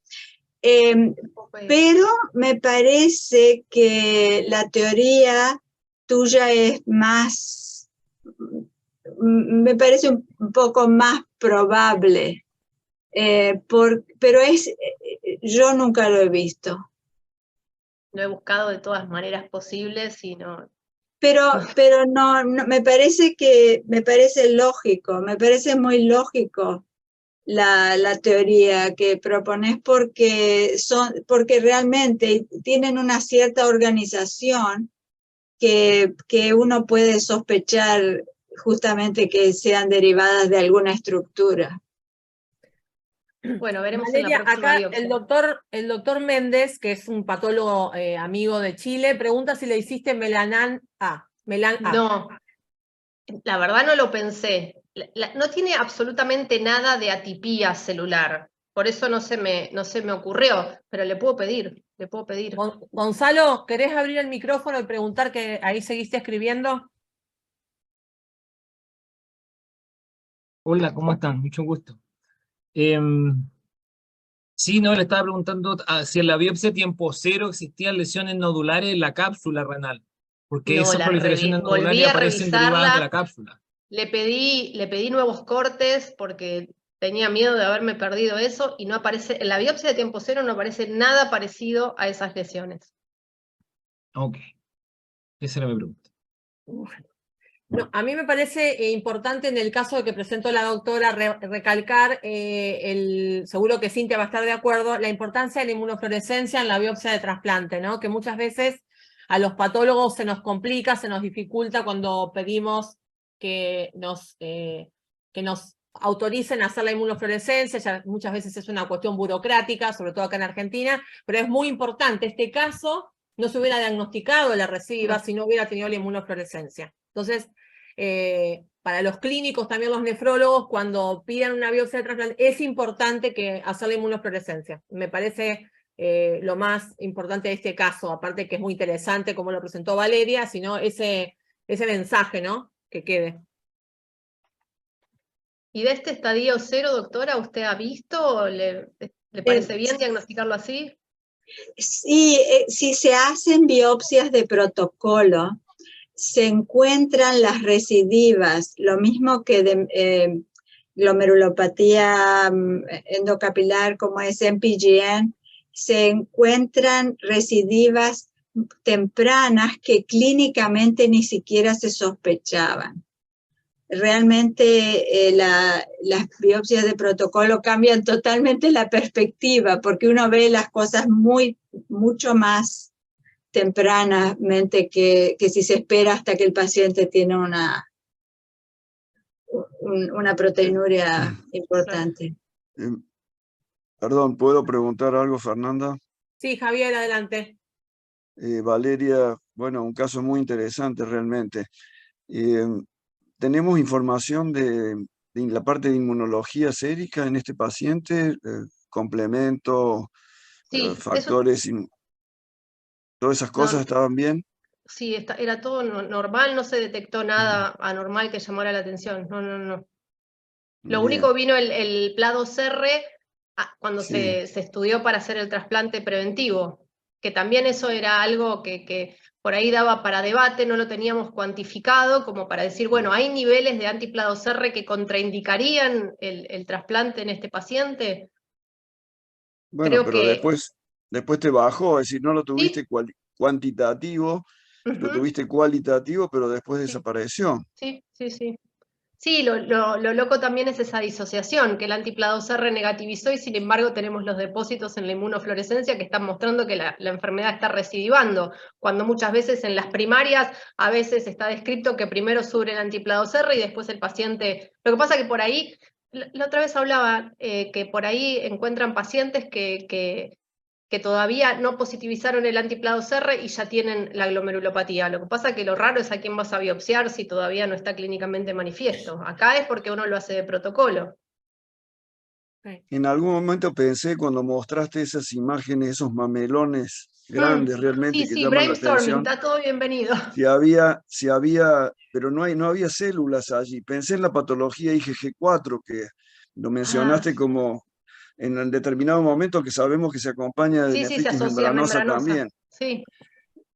[SPEAKER 3] pero me parece que la teoría tuya es más, me parece un poco más probable, pero yo nunca lo he visto.
[SPEAKER 8] Lo he buscado de todas maneras posibles y no...
[SPEAKER 3] Pero no, me parece lógico, me parece muy lógico la teoría que propones, porque realmente tienen una cierta organización que uno puede sospechar justamente que sean derivadas de alguna estructura.
[SPEAKER 8] Bueno, veremos
[SPEAKER 2] Valeria,
[SPEAKER 8] en la próxima
[SPEAKER 2] acá
[SPEAKER 8] biopsia.
[SPEAKER 2] el doctor Méndez, que es un patólogo amigo de Chile, pregunta si le hiciste melan A.
[SPEAKER 8] No, la verdad no lo pensé. No tiene absolutamente nada de atipía celular, por eso no se me ocurrió, pero le puedo pedir.
[SPEAKER 2] Gonzalo, ¿querés abrir el micrófono y preguntar que ahí seguiste escribiendo?
[SPEAKER 9] Hola, ¿cómo están? Mucho gusto. Sí, no, le estaba preguntando si en la biopsia tiempo cero existían lesiones nodulares en la cápsula renal, porque
[SPEAKER 8] No,
[SPEAKER 9] esas proliferaciones
[SPEAKER 8] volví
[SPEAKER 9] nodulares
[SPEAKER 8] a
[SPEAKER 9] aparecen derivadas de la
[SPEAKER 8] revisarla.
[SPEAKER 9] cápsula.
[SPEAKER 8] Le pedí nuevos cortes porque tenía miedo de haberme perdido eso y no aparece, en la biopsia de tiempo cero no aparece nada parecido a esas lesiones.
[SPEAKER 9] Ok, esa era mi pregunta.
[SPEAKER 2] No, a mí me parece importante en el caso de que presentó la doctora recalcar, seguro que Cintia va a estar de acuerdo, la importancia de la inmunofluorescencia en la biopsia de trasplante, ¿no? Que muchas veces a los patólogos se nos complica, se nos dificulta cuando pedimos que nos autoricen a hacer la inmunofluorescencia, ya muchas veces es una cuestión burocrática, sobre todo acá en Argentina, pero es muy importante. Este caso no se hubiera diagnosticado la recidiva si no hubiera tenido la inmunofluorescencia. Entonces, para los clínicos, también los nefrólogos, cuando pidan una biopsia de trasplante, es importante que hacer la inmunofluorescencia. Me parece lo más importante de este caso, aparte que es muy interesante como lo presentó Valeria, sino ese mensaje, ¿no? Que quede.
[SPEAKER 8] ¿Y de este estadio cero, doctora, usted ha visto? ¿Le parece bien diagnosticarlo así?
[SPEAKER 3] Sí, si se hacen biopsias de protocolo, se encuentran las recidivas, lo mismo que de glomerulopatía endocapilar como es MPGN, se encuentran recidivas tempranas que clínicamente ni siquiera se sospechaban. Realmente las biopsias de protocolo cambian totalmente la perspectiva, porque uno ve las cosas mucho más tempranamente que si se espera hasta que el paciente tiene una proteinuria importante.
[SPEAKER 4] Perdón, ¿puedo preguntar algo, Fernanda?
[SPEAKER 2] Sí, Javier, adelante.
[SPEAKER 4] Valeria, bueno, un caso muy interesante realmente. ¿Tenemos información de la parte de inmunología sérica en este paciente? ¿Complementos,
[SPEAKER 8] Sí,
[SPEAKER 4] factores, todas esas cosas estaban bien?
[SPEAKER 8] Sí, era todo normal, no se detectó nada anormal que llamara la atención. No. Lo único vino el PLA2R cuando se estudió para hacer el trasplante preventivo, que también eso era algo que por ahí daba para debate, no lo teníamos cuantificado, como para decir, bueno, ¿hay niveles de anti-PLA2R que contraindicarían el trasplante en este paciente?
[SPEAKER 4] Bueno,
[SPEAKER 8] Creo
[SPEAKER 4] pero
[SPEAKER 8] que...
[SPEAKER 4] después te bajó, es decir, no lo tuviste
[SPEAKER 8] ¿Sí?
[SPEAKER 4] cuantitativo, lo tuviste cualitativo, pero después desapareció.
[SPEAKER 8] Sí. Sí, lo loco también es esa disociación, que el anti-PLA2R negativizó y sin embargo tenemos los depósitos en la inmunofluorescencia que están mostrando que la enfermedad está recidivando, cuando muchas veces en las primarias a veces está descrito que primero sube el anti-PLA2R y después el paciente... Lo que pasa que por ahí, la otra vez hablaba que por ahí encuentran pacientes que que todavía no positivizaron el antiplados R y ya tienen la glomerulopatía. Lo que pasa es que lo raro es a quién vas a biopsiar si todavía no está clínicamente manifiesto. Acá es porque uno lo hace de protocolo.
[SPEAKER 4] En algún momento pensé, cuando mostraste esas imágenes, esos mamelones grandes realmente
[SPEAKER 8] Sí,
[SPEAKER 4] que
[SPEAKER 8] sí,
[SPEAKER 4] llaman la
[SPEAKER 8] brainstorming,
[SPEAKER 4] atención,
[SPEAKER 8] está todo bienvenido.
[SPEAKER 4] si había, pero no había células allí. Pensé en la patología IgG4, que lo mencionaste como en un determinado momento, que sabemos que se acompaña de
[SPEAKER 8] Sí, sí, se
[SPEAKER 4] nefritis
[SPEAKER 8] asocia a
[SPEAKER 4] membranosa
[SPEAKER 8] membranosa.
[SPEAKER 4] también,
[SPEAKER 8] Sí,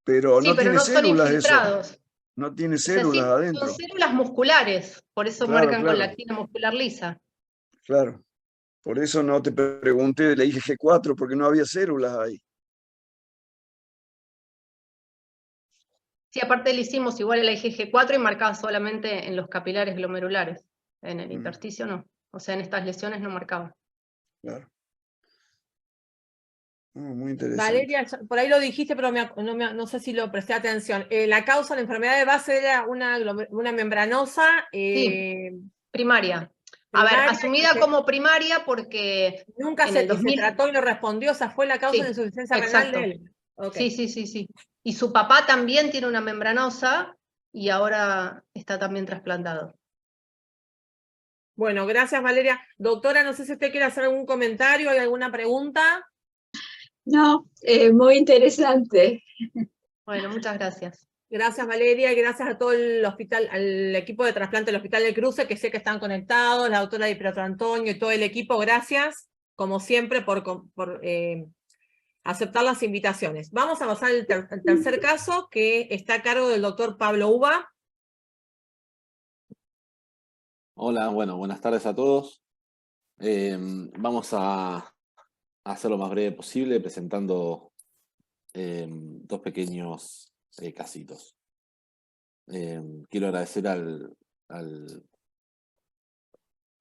[SPEAKER 4] pero
[SPEAKER 8] sí,
[SPEAKER 4] no
[SPEAKER 8] pero
[SPEAKER 4] tiene
[SPEAKER 8] no son
[SPEAKER 4] células eso,
[SPEAKER 8] infiltrados.
[SPEAKER 4] no tiene
[SPEAKER 8] O sea,
[SPEAKER 4] células
[SPEAKER 8] sí, son
[SPEAKER 4] adentro.
[SPEAKER 8] células musculares, por eso
[SPEAKER 4] Claro,
[SPEAKER 8] marcan con la
[SPEAKER 4] claro,
[SPEAKER 8] actina muscular lisa.
[SPEAKER 4] claro. Por eso no te pregunté de la IgG4, porque no había células ahí.
[SPEAKER 8] Sí, aparte le hicimos igual el IgG4 y marcaba solamente en los capilares glomerulares. En el intersticio no. O sea, en estas lesiones no marcaba.
[SPEAKER 4] Claro. Muy interesante.
[SPEAKER 2] Valeria, por ahí lo dijiste, pero no sé si lo presté atención. La causa de la enfermedad de base era una membranosa
[SPEAKER 8] Primaria. A ver,
[SPEAKER 2] primaria,
[SPEAKER 8] asumida
[SPEAKER 2] que
[SPEAKER 8] como primaria porque
[SPEAKER 2] nunca
[SPEAKER 8] en
[SPEAKER 2] se,
[SPEAKER 8] el 2000...
[SPEAKER 2] se trató y no respondió, o sea, fue la causa de insuficiencia renal de él. Okay.
[SPEAKER 8] Sí, sí, sí. Y su papá también tiene una membranosa y ahora está también trasplantado.
[SPEAKER 2] Bueno, gracias Valeria. Doctora, no sé si usted quiere hacer algún comentario, ¿hay alguna pregunta?
[SPEAKER 3] No, muy interesante.
[SPEAKER 8] Bueno, muchas gracias.
[SPEAKER 2] Gracias Valeria y gracias a todo el hospital, al equipo de trasplante del Hospital del Cruce, que sé que están conectados, la doctora Di Pietro Antonio y todo el equipo, gracias, como siempre, por aceptar las invitaciones. Vamos a pasar al tercer caso, que está a cargo del doctor Pablo Uva.
[SPEAKER 7] Hola, bueno, buenas tardes a todos. Vamos a hacer lo más breve posible presentando dos pequeños casitos. Quiero agradecer a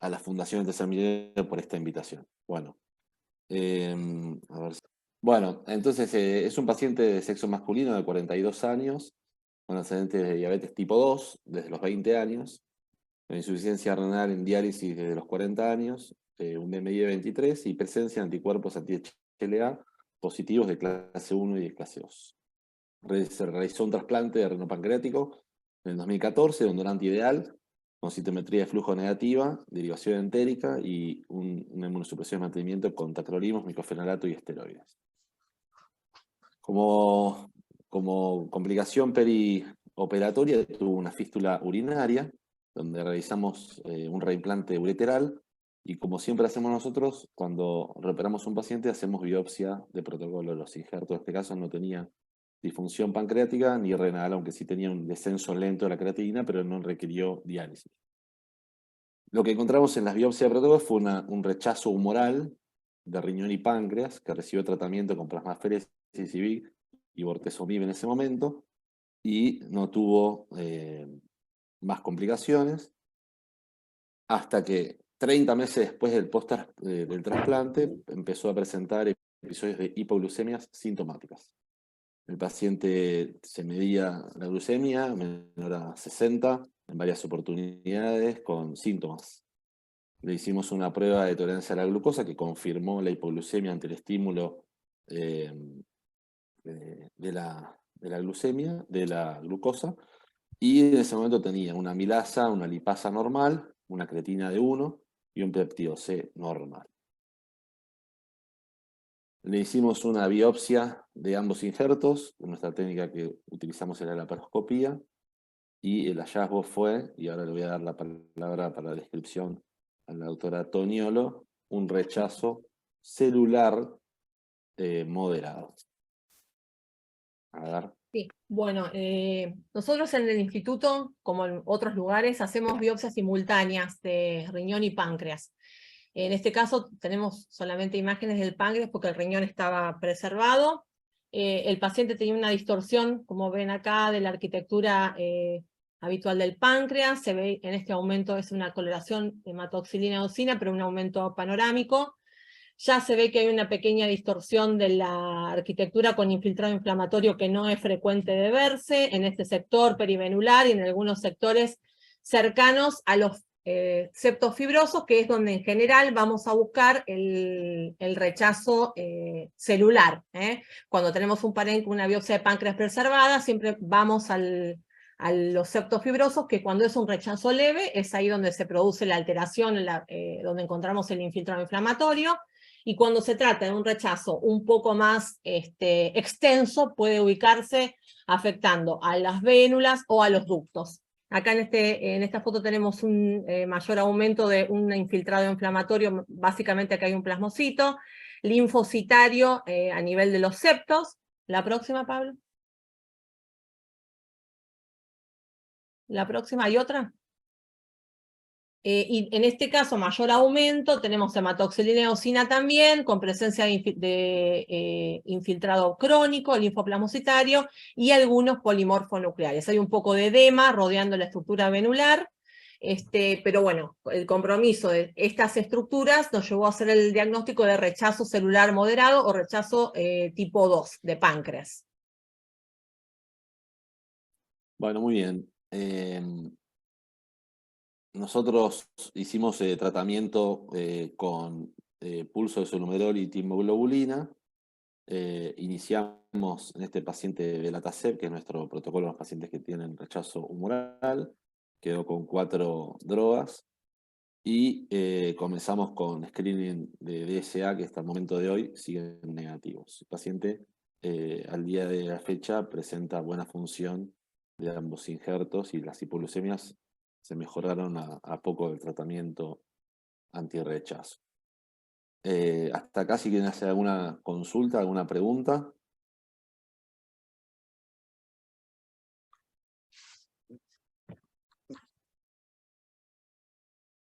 [SPEAKER 7] la Fundación Tercer Milenio por esta invitación. Bueno, a ver. Bueno, entonces es un paciente de sexo masculino de 42 años, con antecedentes de diabetes tipo 2 desde los 20 años, con insuficiencia renal en diálisis desde los 40 años, un BMI de 23 y presencia de anticuerpos anti-HLA positivos de clase 1 y de clase 2. Se realizó un trasplante de renopancreático en el 2014 de un donante ideal, con citometría de flujo negativa, derivación entérica y una inmunosupresión de mantenimiento con tacrolimus, micofenolato y esteroides. Como complicación perioperatoria tuvo una fístula urinaria, donde realizamos un reimplante ureteral, y como siempre hacemos nosotros, cuando reoperamos un paciente hacemos biopsia de protocolo. Los injertos, en este caso no tenía disfunción pancreática ni renal, aunque sí tenía un descenso lento de la creatinina, pero no requirió diálisis. Lo que encontramos en las biopsias de protocolo fue un rechazo humoral de riñón y páncreas, que recibió tratamiento con plasmaféresis y bortezomib en ese momento, y no tuvo más complicaciones, hasta que 30 meses después del trasplante empezó a presentar episodios de hipoglucemias sintomáticas. El paciente se medía la glucemia menor a 60 en varias oportunidades con síntomas. Le hicimos una prueba de tolerancia a la glucosa que confirmó la hipoglucemia ante el estímulo de la glucemia, de la glucosa, y en ese momento tenía una amilasa, una lipasa normal, una creatina de 1 y un péptido C normal. Le hicimos una biopsia de ambos injertos, nuestra técnica que utilizamos era la laparoscopía, y el hallazgo fue, y ahora le voy a dar la palabra para la descripción a la doctora Toniolo, un rechazo celular moderado. A ver.
[SPEAKER 2] Sí, bueno, nosotros en el instituto, como en otros lugares, hacemos biopsias simultáneas de riñón y páncreas. En este caso tenemos solamente imágenes del páncreas porque el riñón estaba preservado. El paciente tenía una distorsión, como ven acá, de la arquitectura habitual del páncreas. Se ve en este aumento, es una coloración hematoxilina-eosina, pero un aumento panorámico. Ya se ve que hay una pequeña distorsión de la arquitectura con infiltrado inflamatorio que no es frecuente de verse en este sector perivenular y en algunos sectores cercanos a los septos fibrosos, que es donde en general vamos a buscar el rechazo celular. Cuando tenemos un parénquima, una biopsia de páncreas preservada, siempre vamos a los septos fibrosos, que cuando es un rechazo leve, es ahí donde se produce la alteración, donde encontramos el infiltrado inflamatorio, y cuando se trata de un rechazo un poco más extenso, puede ubicarse afectando a las vénulas o a los ductos. Acá en esta foto tenemos un mayor aumento de un infiltrado inflamatorio, básicamente acá hay un plasmocito, linfocitario a nivel de los septos. La próxima, Pablo. La próxima, ¿hay otra? Y en este caso, mayor aumento, tenemos hematoxilina y eosina también, con presencia de infiltrado crónico, linfoplasmocitario, y algunos polimorfonucleares. Hay un poco de edema rodeando la estructura venular, pero bueno, el compromiso de estas estructuras nos llevó a hacer el diagnóstico de rechazo celular moderado o rechazo tipo 2 de páncreas.
[SPEAKER 7] Bueno, muy bien. Nosotros hicimos tratamiento con pulso de solumerol y timoglobulina. Iniciamos en este paciente Belatacept, que es nuestro protocolo de los pacientes que tienen rechazo humoral. Quedó con 4 drogas. Y comenzamos con screening de DSA, que hasta el momento de hoy siguen negativos. El paciente al día de la fecha presenta buena función de ambos injertos y las hipoglucemias se mejoraron a poco del tratamiento antirrechazo. Hasta acá, si quieren hacer alguna consulta, alguna pregunta.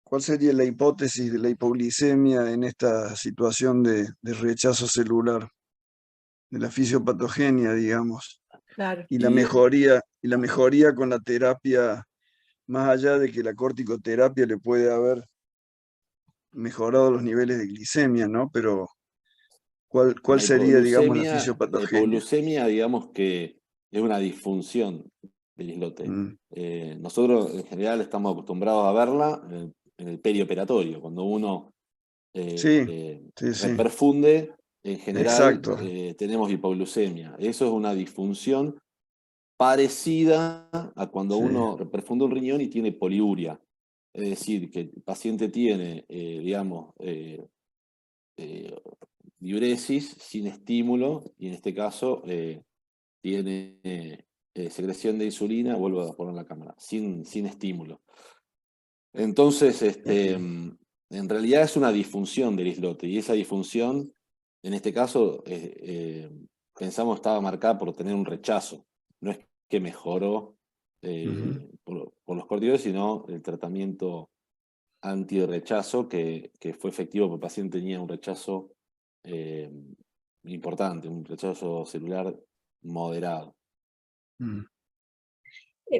[SPEAKER 4] ¿Cuál sería la hipótesis de la hipoglicemia en esta situación de rechazo celular, de la fisiopatogenia, digamos?
[SPEAKER 2] Claro.
[SPEAKER 4] Y la mejoría con la terapia, más allá de que la corticoterapia le puede haber mejorado los niveles de glicemia, ¿no? Pero ¿cuál sería, digamos, la
[SPEAKER 7] La
[SPEAKER 4] fisiopatogenia?
[SPEAKER 7] hipoglucemia, digamos que es una disfunción del islote. Nosotros en general estamos acostumbrados a verla en el perioperatorio, cuando uno reperfunde, en general tenemos hipoglucemia. Eso es una disfunción parecida a cuando uno reperfunde un riñón y tiene poliuria. Es decir, que el paciente tiene, digamos, diuresis sin estímulo, y en este caso tiene secreción de insulina, vuelvo a poner la cámara, sin estímulo. Entonces, en realidad es una disfunción del islote, y esa disfunción, en este caso, pensamos estaba marcada por tener un rechazo. No es que mejoró por los corticoides, sino el tratamiento antirrechazo que fue efectivo porque el paciente tenía un rechazo importante, un rechazo celular moderado.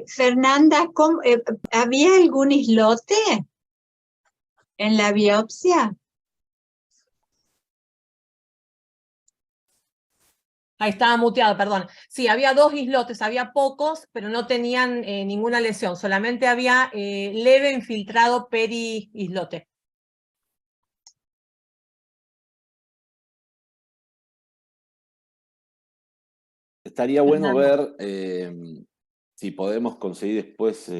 [SPEAKER 3] Fernanda, ¿había algún islote en la biopsia?
[SPEAKER 2] Ahí estaba muteado, perdón. Sí, había 2 islotes, había pocos, pero no tenían ninguna lesión, solamente había leve infiltrado peri-islote.
[SPEAKER 7] Estaría bueno ver si podemos conseguir después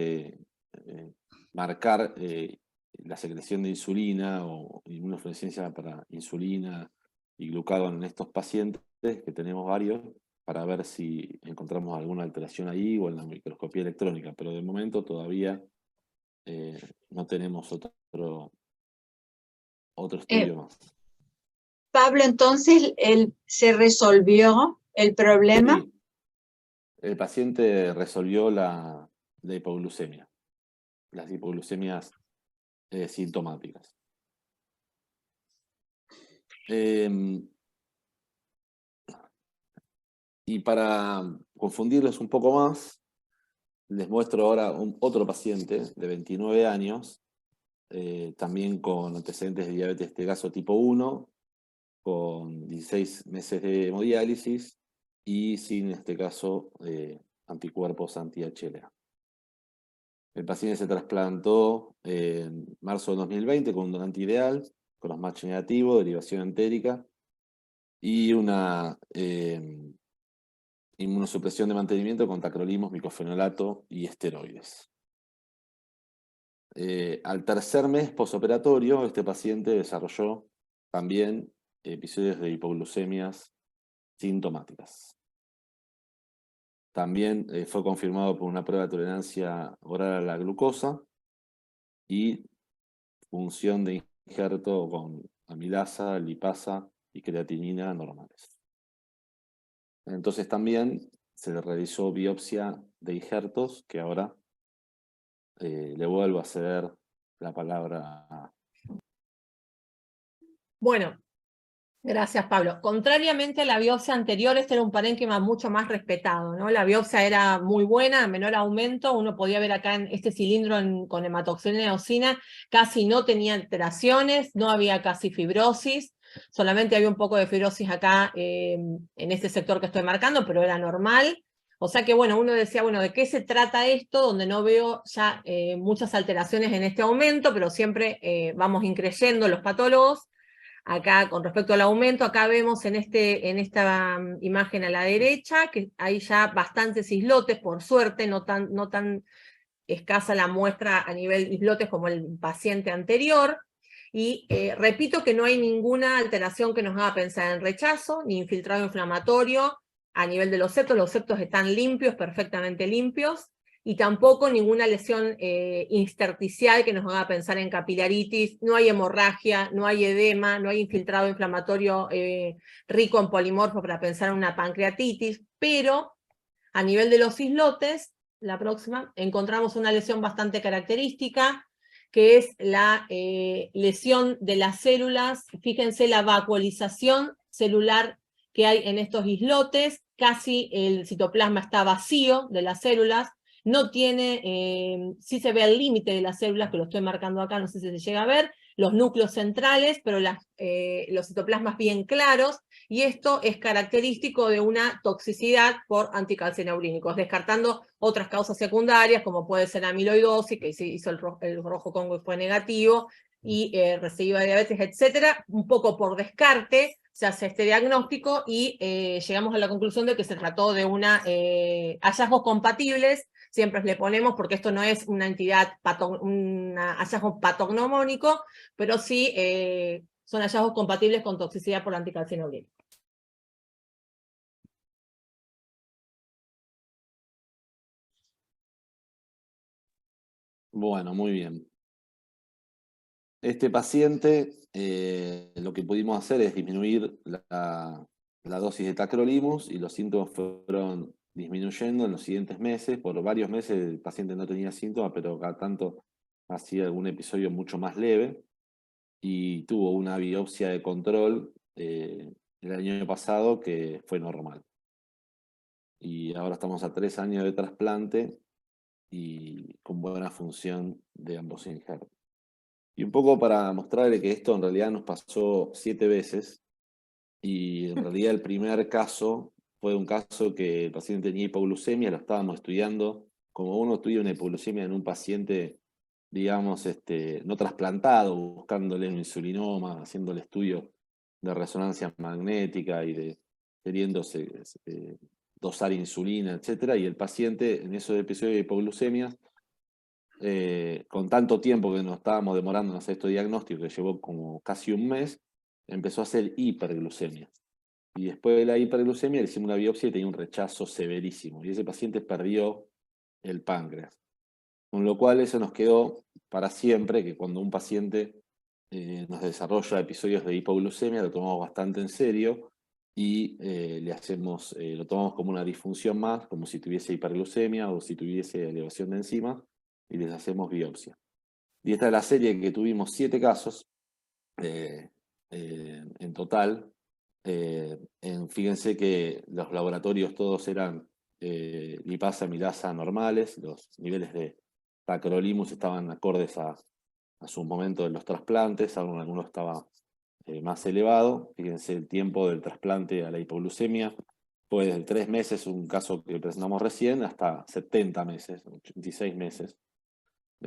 [SPEAKER 7] marcar la secreción de insulina o inmunofluorescencia para insulina y glucagón en estos pacientes, que tenemos varios, para ver si encontramos alguna alteración ahí o en la microscopía electrónica, pero de momento todavía no tenemos otro estudio más.
[SPEAKER 3] Pablo, entonces, ¿se resolvió el problema?
[SPEAKER 7] Sí. El paciente resolvió la hipoglucemia, las hipoglucemias sintomáticas. Y para confundirles un poco más, les muestro ahora otro paciente de 29 años, también con antecedentes de diabetes de gaso tipo 1, con 16 meses de hemodiálisis y sin, en este caso, anticuerpos anti-HLA. El paciente se trasplantó en marzo de 2020 con un donante ideal, con los match negativos, derivación entérica y una inmunosupresión de mantenimiento con tacrolimus, micofenolato y esteroides. Al tercer mes posoperatorio, este paciente desarrolló también episodios de hipoglucemias sintomáticas. También fue confirmado por una prueba de tolerancia oral a la glucosa y función de injerto con amilasa, lipasa y creatinina normales. Entonces también se le realizó biopsia de injertos, que ahora le vuelvo a ceder la palabra a...
[SPEAKER 2] Bueno, gracias, Pablo. Contrariamente a la biopsia anterior, este era un parénquima mucho más respetado, ¿no? La biopsia era muy buena, menor aumento. Uno podía ver acá en este cilindro con hematoxilina y eosina, casi no tenía alteraciones, no había casi fibrosis, solamente había un poco de fibrosis acá en este sector que estoy marcando, pero era normal. O sea que, bueno, uno decía, bueno, ¿de qué se trata esto? Donde no veo ya muchas alteraciones en este aumento, pero siempre vamos increyendo los patólogos. Acá, con respecto al aumento, acá vemos en esta imagen a la derecha, que hay ya bastantes islotes, por suerte, no tan escasa la muestra a nivel islotes como el paciente anterior. Y repito que no hay ninguna alteración que nos haga pensar en rechazo, ni infiltrado inflamatorio a nivel de los septos están limpios, perfectamente limpios, y tampoco ninguna lesión intersticial que nos haga pensar en capilaritis, no hay hemorragia, no hay edema, no hay infiltrado inflamatorio rico en polimorfo para pensar en una pancreatitis, pero a nivel de los islotes, la próxima, encontramos una lesión bastante característica, que es la lesión de las células. Fíjense la vacuolización celular que hay en estos islotes, casi el citoplasma está vacío de las células, no tiene, sí se ve el límite de las células, que lo estoy marcando acá, no sé si se llega a ver, los núcleos centrales, pero los citoplasmas bien claros, y esto es característico de una toxicidad por anticalcineurínicos, descartando otras causas secundarias, como puede ser amiloidosis, que hizo el rojo Congo y fue negativo, y recidiva de diabetes, etcétera. Un poco por descarte se hace este diagnóstico y llegamos a la conclusión de que se trató de hallazgos compatibles. Siempre le ponemos, porque esto no es una entidad, un hallazgo patognomónico, pero sí son hallazgos compatibles con toxicidad por anticalcineurínico.
[SPEAKER 7] Bueno, muy bien. Este paciente, lo que pudimos hacer es disminuir la dosis de tacrolimus y los síntomas fueron disminuyendo en los siguientes meses. Por varios meses el paciente no tenía síntomas, pero cada tanto hacía algún episodio mucho más leve y tuvo una biopsia de control el año pasado que fue normal. Y ahora estamos a 3 años de trasplante y con buena función de ambos injertos. Y un poco para mostrarle que esto en realidad nos pasó 7 veces, y en realidad el primer caso fue un caso que el paciente tenía hipoglucemia, lo estábamos estudiando, como uno estudia una hipoglucemia en un paciente, digamos, no trasplantado, buscándole un insulinoma, haciendo el estudio de resonancia magnética y queriéndose dosar insulina, etc. Y el paciente en esos episodios de hipoglucemia, con tanto tiempo que nos estábamos demorando en hacer este diagnóstico, que llevó como casi un mes, empezó a hacer hiperglucemia. Y después de la hiperglucemia le hicimos una biopsia y tenía un rechazo severísimo. Y ese paciente perdió el páncreas. Con lo cual eso nos quedó para siempre, que cuando un paciente nos desarrolla episodios de hipoglucemia, lo tomamos bastante en serio y lo tomamos como una disfunción más, como si tuviese hiperglucemia o si tuviese elevación de enzimas, y les hacemos biopsia. Y esta es la serie que tuvimos 7 casos en total. Fíjense que los laboratorios todos eran lipasa, amilasa normales, los niveles de tacrolimus estaban acordes a su momento de los trasplantes, algunos estaba más elevado. Fíjense el tiempo del trasplante a la hipoglucemia, fue desde 3 meses, un caso que presentamos recién, hasta 70 meses, 86 meses.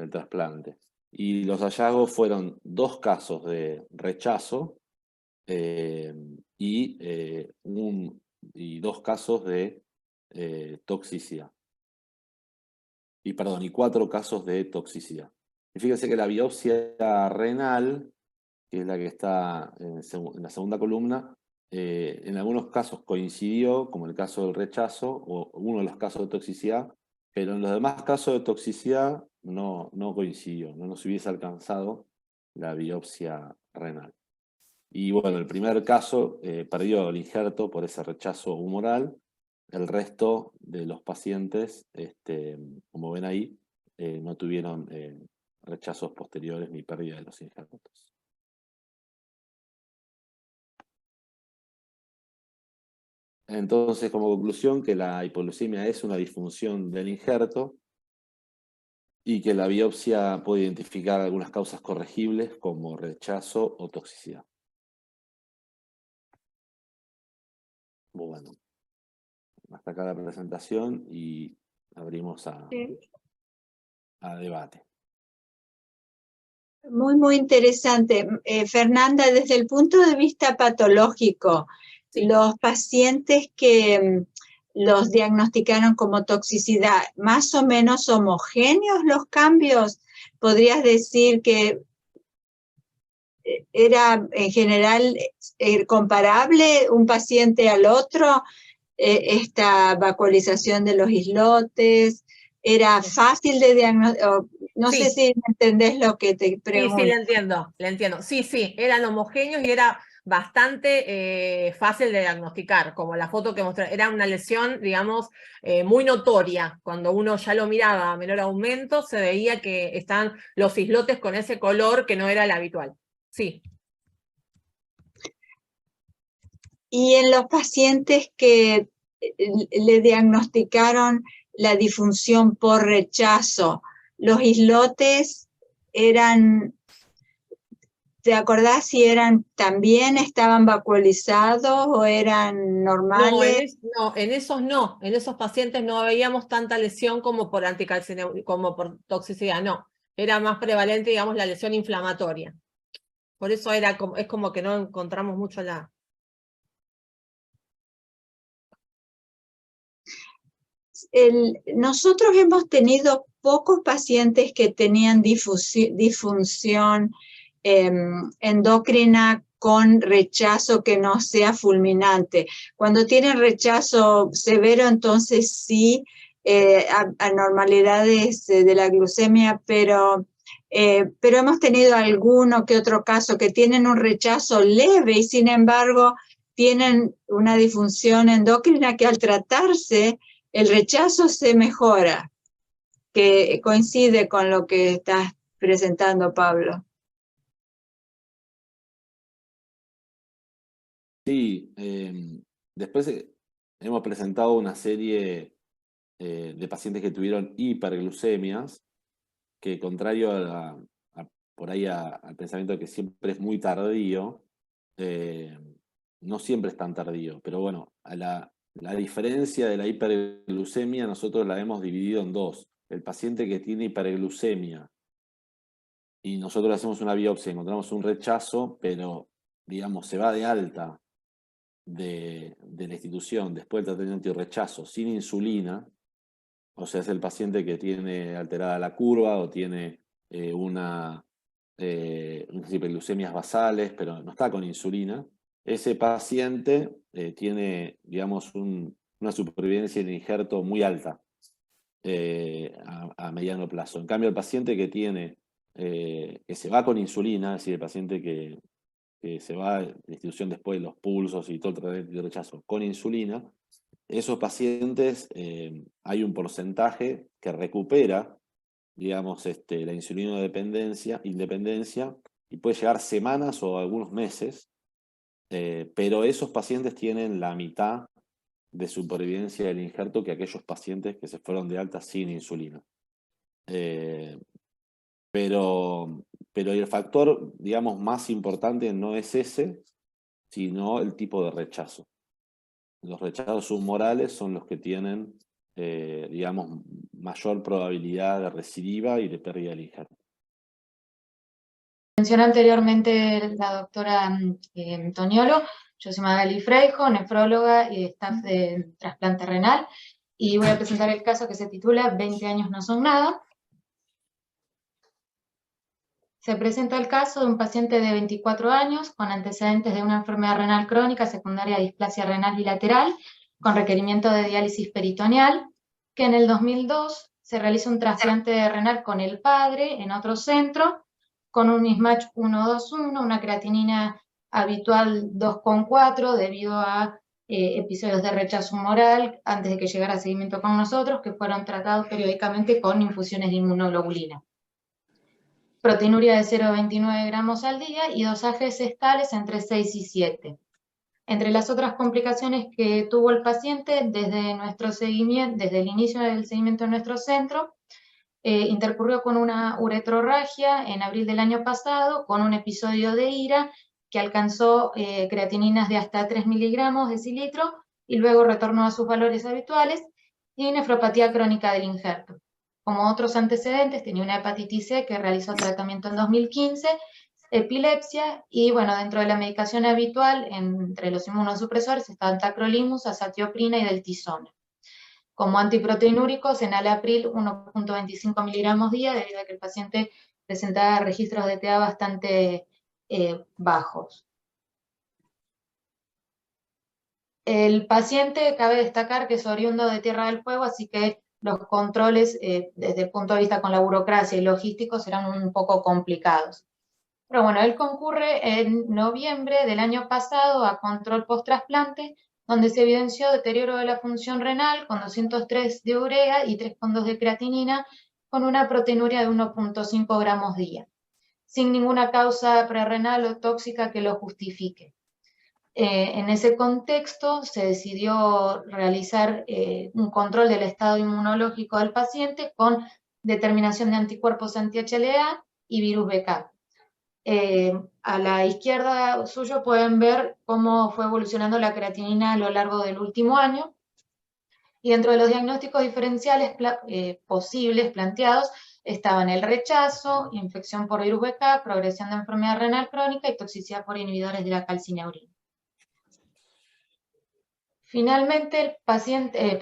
[SPEAKER 7] del trasplante. Y los hallazgos fueron 2 casos de rechazo y 2 casos de toxicidad. Y 4 casos de toxicidad. Y fíjense que la biopsia renal, que es la que está en la segunda columna, en algunos casos coincidió, como el caso del rechazo, o uno de los casos de toxicidad, pero en los demás casos de toxicidad no coincidió, no nos hubiese alcanzado la biopsia renal. Y bueno, el primer caso perdió el injerto por ese rechazo humoral. El resto de los pacientes, como ven ahí, no tuvieron rechazos posteriores ni pérdida de los injertos. Entonces, como conclusión, que la hipoglucemia es una disfunción del injerto y que la biopsia puede identificar algunas causas corregibles como rechazo o toxicidad. Bueno, hasta acá la presentación y abrimos a debate.
[SPEAKER 3] Muy, muy interesante. Fernanda, desde el punto de vista patológico,
[SPEAKER 2] Sí.
[SPEAKER 3] los pacientes que los diagnosticaron como toxicidad, ¿más o menos homogéneos los cambios? ¿Podrías decir que era en general comparable un paciente al otro? Esta vacuolización de los islotes, ¿era fácil de diagnosticar? No sé si entendés lo que te pregunto.
[SPEAKER 2] Sí, le entiendo. Sí, eran homogéneos y era bastante fácil de diagnosticar, como la foto que mostré. Era una lesión, digamos, muy notoria. Cuando uno ya lo miraba a menor aumento, se veía que están los islotes con ese color que no era el habitual. Sí.
[SPEAKER 3] Y en los pacientes que le diagnosticaron la disfunción por rechazo, los islotes eran, ¿te acordás si también estaban vacuolizados o eran normales?
[SPEAKER 2] En esos pacientes no veíamos tanta lesión como por como por toxicidad, no. Era más prevalente, digamos, la lesión inflamatoria. Por eso es como que no encontramos mucho la...
[SPEAKER 3] Nosotros hemos tenido pocos pacientes que tenían disfunción endocrina con rechazo que no sea fulminante. Cuando tienen rechazo severo, entonces sí, anormalidades de la glucemia, pero hemos tenido alguno que otro caso que tienen un rechazo leve y sin embargo tienen una disfunción endocrina que al tratarse el rechazo se mejora, que coincide con lo que estás presentando, Pablo.
[SPEAKER 7] Sí, después hemos presentado una serie de pacientes que tuvieron hiperglucemias, que contrario por ahí al pensamiento de que siempre es muy tardío, no siempre es tan tardío, pero bueno, la diferencia de la hiperglucemia nosotros la hemos dividido en 2. El paciente que tiene hiperglucemia y nosotros le hacemos una biopsia, encontramos un rechazo, pero digamos se va de alta de la institución después del tratamiento antirrechazo sin insulina, o sea, es el paciente que tiene alterada la curva o tiene unas hiperglucemias basales, pero no está con insulina. Ese paciente tiene, digamos, una supervivencia en injerto muy alta a mediano plazo. En cambio, el paciente que se va con insulina, es decir, el paciente que se va de la institución después de los pulsos y todo el tratamiento de rechazo con insulina, esos pacientes hay un porcentaje que recupera, digamos, la insulinodependencia, independencia, y puede llegar semanas o algunos meses, pero esos pacientes tienen la mitad de supervivencia del injerto que aquellos pacientes que se fueron de alta sin insulina. Pero el factor, digamos, más importante no es ese, sino el tipo de rechazo. Los rechazos humorales son los que tienen digamos, mayor probabilidad de recidiva y de pérdida del injerto.
[SPEAKER 10] Mencionó anteriormente la doctora Toniolo. Yo soy Magali Freijo, nefróloga y staff de trasplante renal, y voy a presentar el caso que se titula 20 años no son nada. Se presenta el caso de un paciente de 24 años con antecedentes de una enfermedad renal crónica secundaria a displasia renal bilateral, con requerimiento de diálisis peritoneal, que en el 2002 se realiza un trasplante renal con el padre en otro centro, con un mismatch 1-2-1, una creatinina habitual 2,4 debido a episodios de rechazo humoral antes de que llegara a seguimiento con nosotros, que fueron tratados periódicamente con infusiones de inmunoglobulina. Proteinuria de 0,29 gramos al día y dosajes estales entre 6 y 7. Entre las otras complicaciones que tuvo el paciente desde nuestro seguimiento, desde el inicio del seguimiento en nuestro centro, intercurrió con una uretrorragia en abril del año pasado, con un episodio de IRA que alcanzó creatininas de hasta 3 miligramos decilitro y luego retornó a sus valores habituales, y nefropatía crónica del injerto. Como otros antecedentes, tenía una hepatitis C que realizó tratamiento en 2015, epilepsia, y bueno, dentro de la medicación habitual, entre los inmunosupresores, estaban tacrolimus, azatioprina y deltisona. Como antiproteinúricos, enalapril 1,25 miligramos día, debido a que el paciente presentaba registros de TA bastante bajos. El paciente, cabe destacar que es oriundo de Tierra del Fuego, así que los controles desde el punto de vista con la burocracia y logísticos eran un poco complicados. Pero bueno, él concurre en noviembre del año pasado a control post-trasplante, donde se evidenció deterioro de la función renal con 203 de urea y 3,2 de creatinina, con una proteinuria de 1,5 gramos día, sin ninguna causa prerrenal o tóxica que lo justifique. En ese contexto se decidió realizar un control del estado inmunológico del paciente con determinación de anticuerpos anti-HLA y virus BK. A la izquierda suyo pueden ver cómo fue evolucionando la creatinina a lo largo del último año, y dentro de los diagnósticos diferenciales posibles planteados estaban el rechazo, infección por virus BK, progresión de enfermedad renal crónica y toxicidad por inhibidores de la calcineurina. Finalmente, el paciente,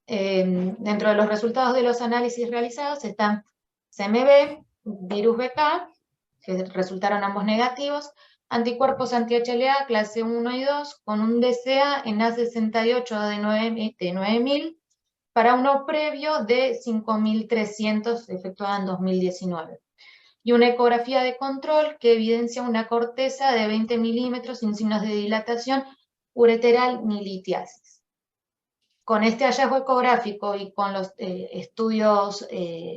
[SPEAKER 10] dentro de los resultados de los análisis realizados están CMV, virus BK, que resultaron ambos negativos, anticuerpos anti-HLA clase 1 y 2, con un DCA en A68 de 9.000, para uno previo de 5.300 efectuado en 2019. Y una ecografía de control que evidencia una corteza de 20 milímetros sin signos de dilatación ureteral ni litiasis. Con este hallazgo ecográfico y con los estudios,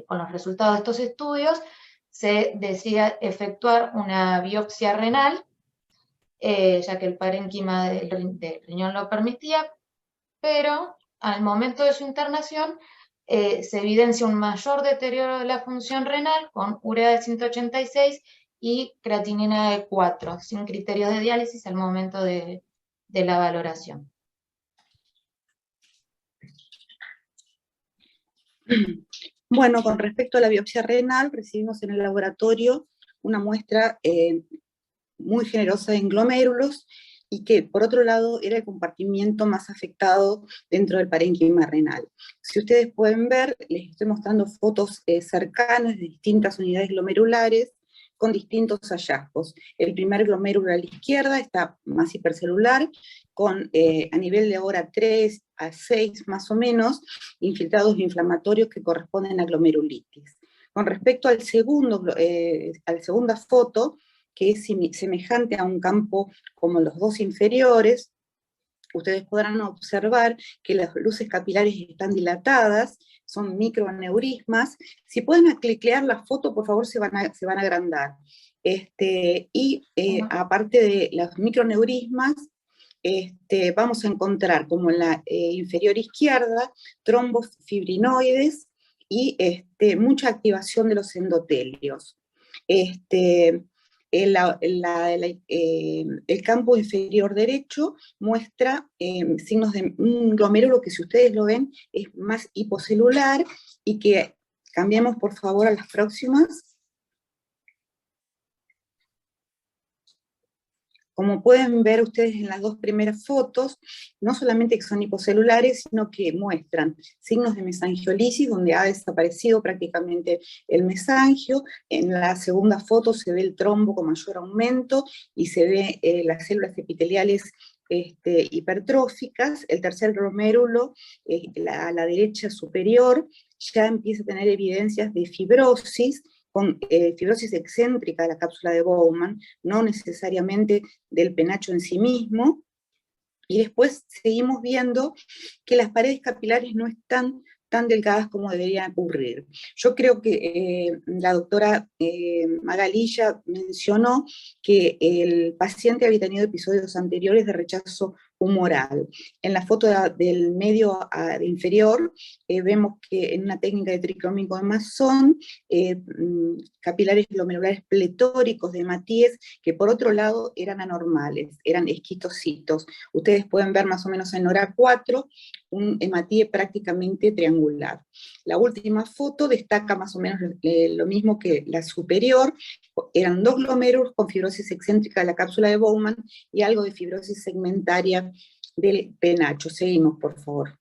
[SPEAKER 10] con los resultados de estos estudios, se decide efectuar una biopsia renal, ya que el parénquima del riñón lo permitía, pero al momento de su internación se evidencia un mayor deterioro de la función renal con urea de 186 y creatinina de 4, sin criterios de diálisis al momento de la valoración.
[SPEAKER 11] Bueno, con respecto a la biopsia renal, recibimos en el laboratorio una muestra muy generosa en glomérulos, y que, por otro lado, era el compartimiento más afectado dentro del parénquima renal. Si ustedes pueden ver, les estoy mostrando fotos cercanas de distintas unidades glomerulares con distintos hallazgos. El primer glomérulo a la izquierda está más hipercelular, con a nivel de hora 3 a 6 más o menos, infiltrados inflamatorios que corresponden a glomerulitis. Con respecto al a la segunda foto, que es semejante a un campo como los dos inferiores, ustedes podrán observar que las luces capilares están dilatadas, son microaneurismas. Si pueden cliquear la foto, por favor, se van a agrandar. Aparte de los microaneurismas, vamos a encontrar, como en la inferior izquierda, trombos fibrinoides y mucha activación de los endotelios. El campo inferior derecho muestra signos de un glomérulo que, si ustedes lo ven, es más hipocelular, y que cambiemos por favor a las próximas. Como pueden ver ustedes en las dos primeras fotos, no solamente que son hipocelulares, sino que muestran signos de mesangiolisis, donde ha desaparecido prácticamente el mesangio. En la segunda foto se ve el trombo con mayor aumento, y se ve las células epiteliales hipertróficas. El tercer glomérulo, a la derecha superior, ya empieza a tener evidencias de fibrosis, con fibrosis excéntrica de la cápsula de Bowman, no necesariamente del penacho en sí mismo. Y después seguimos viendo que las paredes capilares no están tan delgadas como deberían ocurrir. Yo creo que la doctora Magalilla mencionó que el paciente había tenido episodios anteriores de rechazo humoral. En la foto del medio inferior vemos que en una técnica de tricrómico de Masson, capilares glomerulares pletóricos de Matías, que por otro lado eran anormales, eran esquitocitos. Ustedes pueden ver más o menos en hora 4 un hematíe prácticamente triangular. La última foto destaca más o menos lo mismo que la superior. Eran dos glomérulos con fibrosis excéntrica de la cápsula de Bowman y algo de fibrosis segmentaria del penacho. Seguimos, por favor.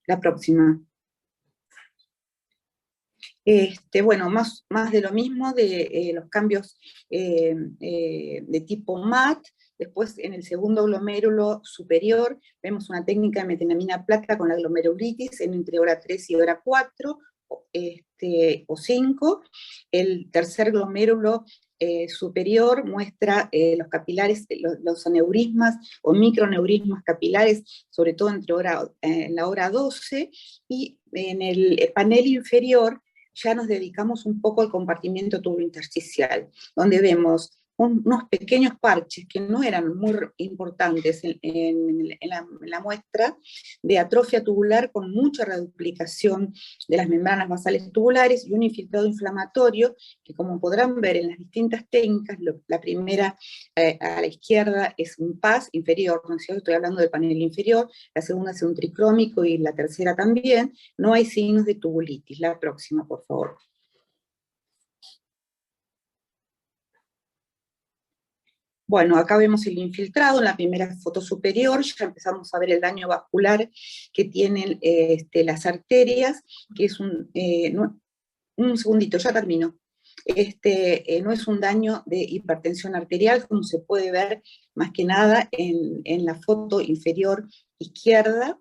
[SPEAKER 11] La próxima. Bueno, más de lo mismo, de los cambios de tipo MAT. Después, en el segundo glomérulo superior, vemos una técnica de metenamina placa con la glomerulitis entre hora 3 y hora 4, o 5. El tercer glomérulo superior muestra los capilares, los aneurismas o microneurismas capilares, sobre todo en la hora 12, y en el panel inferior ya nos dedicamos un poco al compartimiento tubulointersticial, donde vemos unos pequeños parches que no eran muy importantes en la muestra, de atrofia tubular con mucha reduplicación de las membranas basales tubulares y un infiltrado inflamatorio que, como podrán ver en las distintas técnicas, la primera a la izquierda es un PAS inferior, ¿no es cierto? Estoy hablando del panel inferior, la segunda es un tricrómico y la tercera también. No hay signos de tubulitis. La próxima, por favor. Bueno, acá vemos el infiltrado en la primera foto superior. Ya empezamos a ver el daño vascular que tienen las arterias, que es un segundito, ya termino. No es un daño de hipertensión arterial, como se puede ver más que nada en la foto inferior izquierda,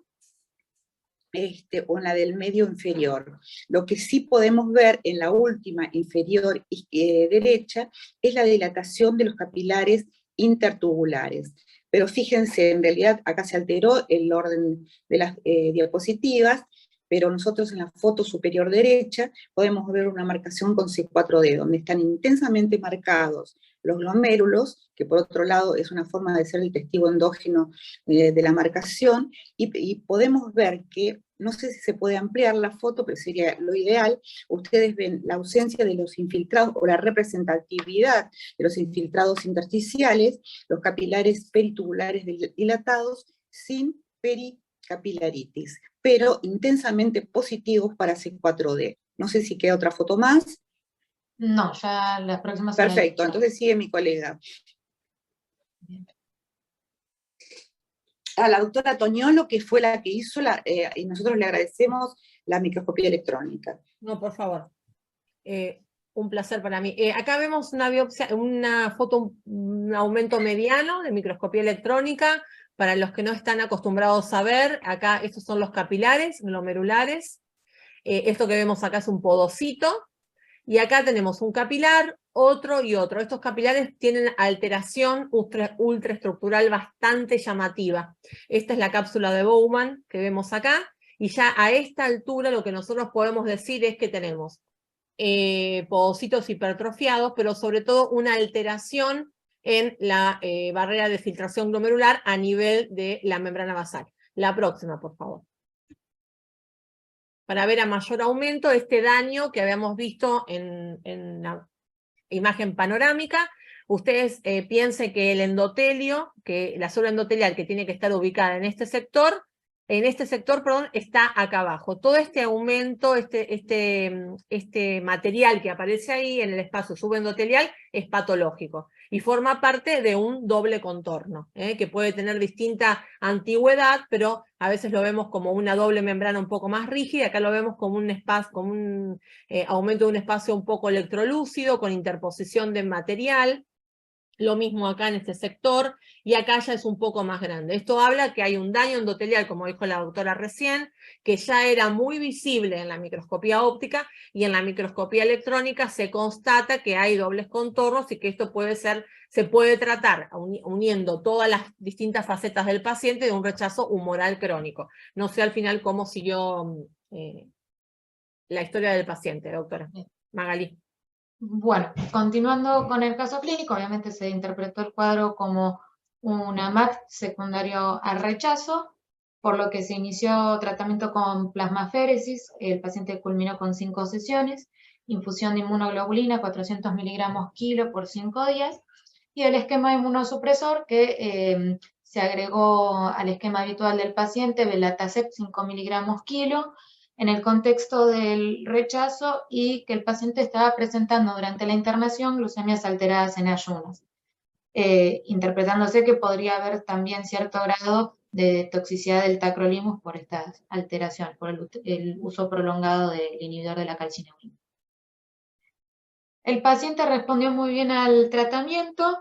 [SPEAKER 11] o en la del medio inferior. Lo que sí podemos ver en la última inferior derecha es la dilatación de los capilares intertubulares. Pero fíjense, en realidad acá se alteró el orden de las diapositivas, pero nosotros en la foto superior derecha podemos ver una marcación con C4D, donde están intensamente marcados los glomérulos, que por otro lado es una forma de ser el testigo endógeno de la marcación, y podemos ver que, no sé si se puede ampliar la foto, pero sería lo ideal. Ustedes ven la ausencia de los infiltrados, o la representatividad de los infiltrados intersticiales, los capilares peritubulares dilatados, sin pericapilaritis, pero intensamente positivos para C4D. No sé si queda otra foto más.
[SPEAKER 10] No, ya las próximas.
[SPEAKER 11] Perfecto, entonces sigue mi colega. A la doctora Toñolo, que fue la que hizo, y nosotros le agradecemos la microscopía electrónica.
[SPEAKER 2] No, por favor. Un placer para mí. Acá vemos una biopsia, una foto, un aumento mediano de microscopía electrónica. Para los que no están acostumbrados a ver, acá estos son los capilares glomerulares. Esto que vemos acá es un podocito. Y acá tenemos un capilar, otro y otro. Estos capilares tienen alteración ultraestructural bastante llamativa. Esta es la cápsula de Bowman que vemos acá, y ya a esta altura lo que nosotros podemos decir es que tenemos podocitos hipertrofiados, pero sobre todo una alteración en la barrera de filtración glomerular a nivel de la membrana basal. La próxima, por favor. Para ver a mayor aumento este daño que habíamos visto en imagen panorámica, ustedes piensen que el endotelio, que la célula endotelial que tiene que estar ubicada en este sector, está acá abajo. Todo este aumento, este material que aparece ahí en el espacio subendotelial es patológico y forma parte de un doble contorno, que puede tener distinta antigüedad, pero a veces lo vemos como una doble membrana un poco más rígida, acá lo vemos como un espacio, como un aumento de un espacio un poco electrolúcido, con interposición de material. Lo mismo acá en este sector, y acá ya es un poco más grande. Esto habla que hay un daño endotelial, como dijo la doctora recién, que ya era muy visible en la microscopía óptica, y en la microscopía electrónica se constata que hay dobles contornos y que esto se puede tratar uniendo todas las distintas facetas del paciente de un rechazo humoral crónico. No sé al final cómo siguió la historia del paciente, doctora. Magalí.
[SPEAKER 10] Bueno, continuando con el caso clínico, obviamente se interpretó el cuadro como una MAC secundario al rechazo, por lo que se inició tratamiento con plasmaféresis. El paciente culminó con 5 sesiones, infusión de inmunoglobulina 400 miligramos kilo por 5 días, y el esquema inmunosupresor que se agregó al esquema habitual del paciente, Belatacept 5 miligramos kilo, en el contexto del rechazo y que el paciente estaba presentando durante la internación glucemias alteradas en ayunas, interpretándose que podría haber también cierto grado de toxicidad del tacrolimus por estas alteraciones, por el uso prolongado del inhibidor de la calcineurina. El paciente respondió muy bien al tratamiento,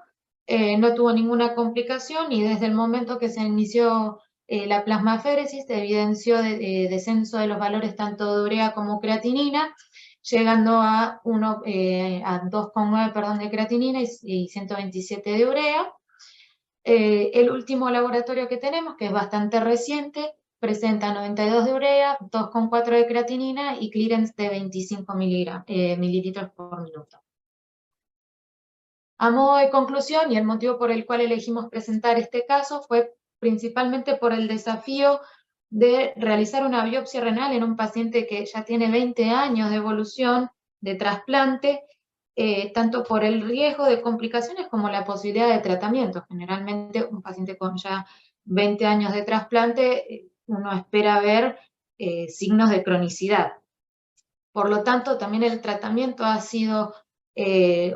[SPEAKER 10] no tuvo ninguna complicación, y desde el momento que se inició la plasmaféresis se evidenció descenso de los valores tanto de urea como creatinina, llegando a 2,9 de creatinina y 127 de urea. El último laboratorio que tenemos, que es bastante reciente, presenta 92 de urea, 2,4 de creatinina y clearance de 25 mililitros por minuto. A modo de conclusión, y el motivo por el cual elegimos presentar este caso fue principalmente por el desafío de realizar una biopsia renal en un paciente que ya tiene 20 años de evolución de trasplante, tanto por el riesgo de complicaciones como la posibilidad de tratamiento. Generalmente un paciente con ya 20 años de trasplante, uno espera ver signos de cronicidad. Por lo tanto, también el tratamiento ha sido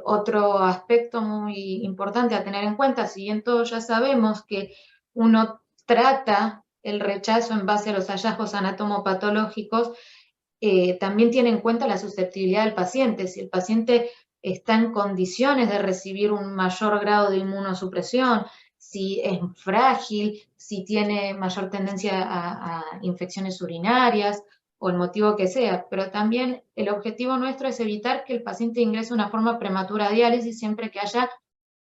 [SPEAKER 10] otro aspecto muy importante a tener en cuenta. Si bien todos ya sabemos que uno trata el rechazo en base a los hallazgos anatomopatológicos, también tiene en cuenta la susceptibilidad del paciente. Si el paciente está en condiciones de recibir un mayor grado de inmunosupresión, si es frágil, si tiene mayor tendencia a infecciones urinarias, o el motivo que sea, pero también el objetivo nuestro es evitar que el paciente ingrese de una forma prematura a diálisis siempre que haya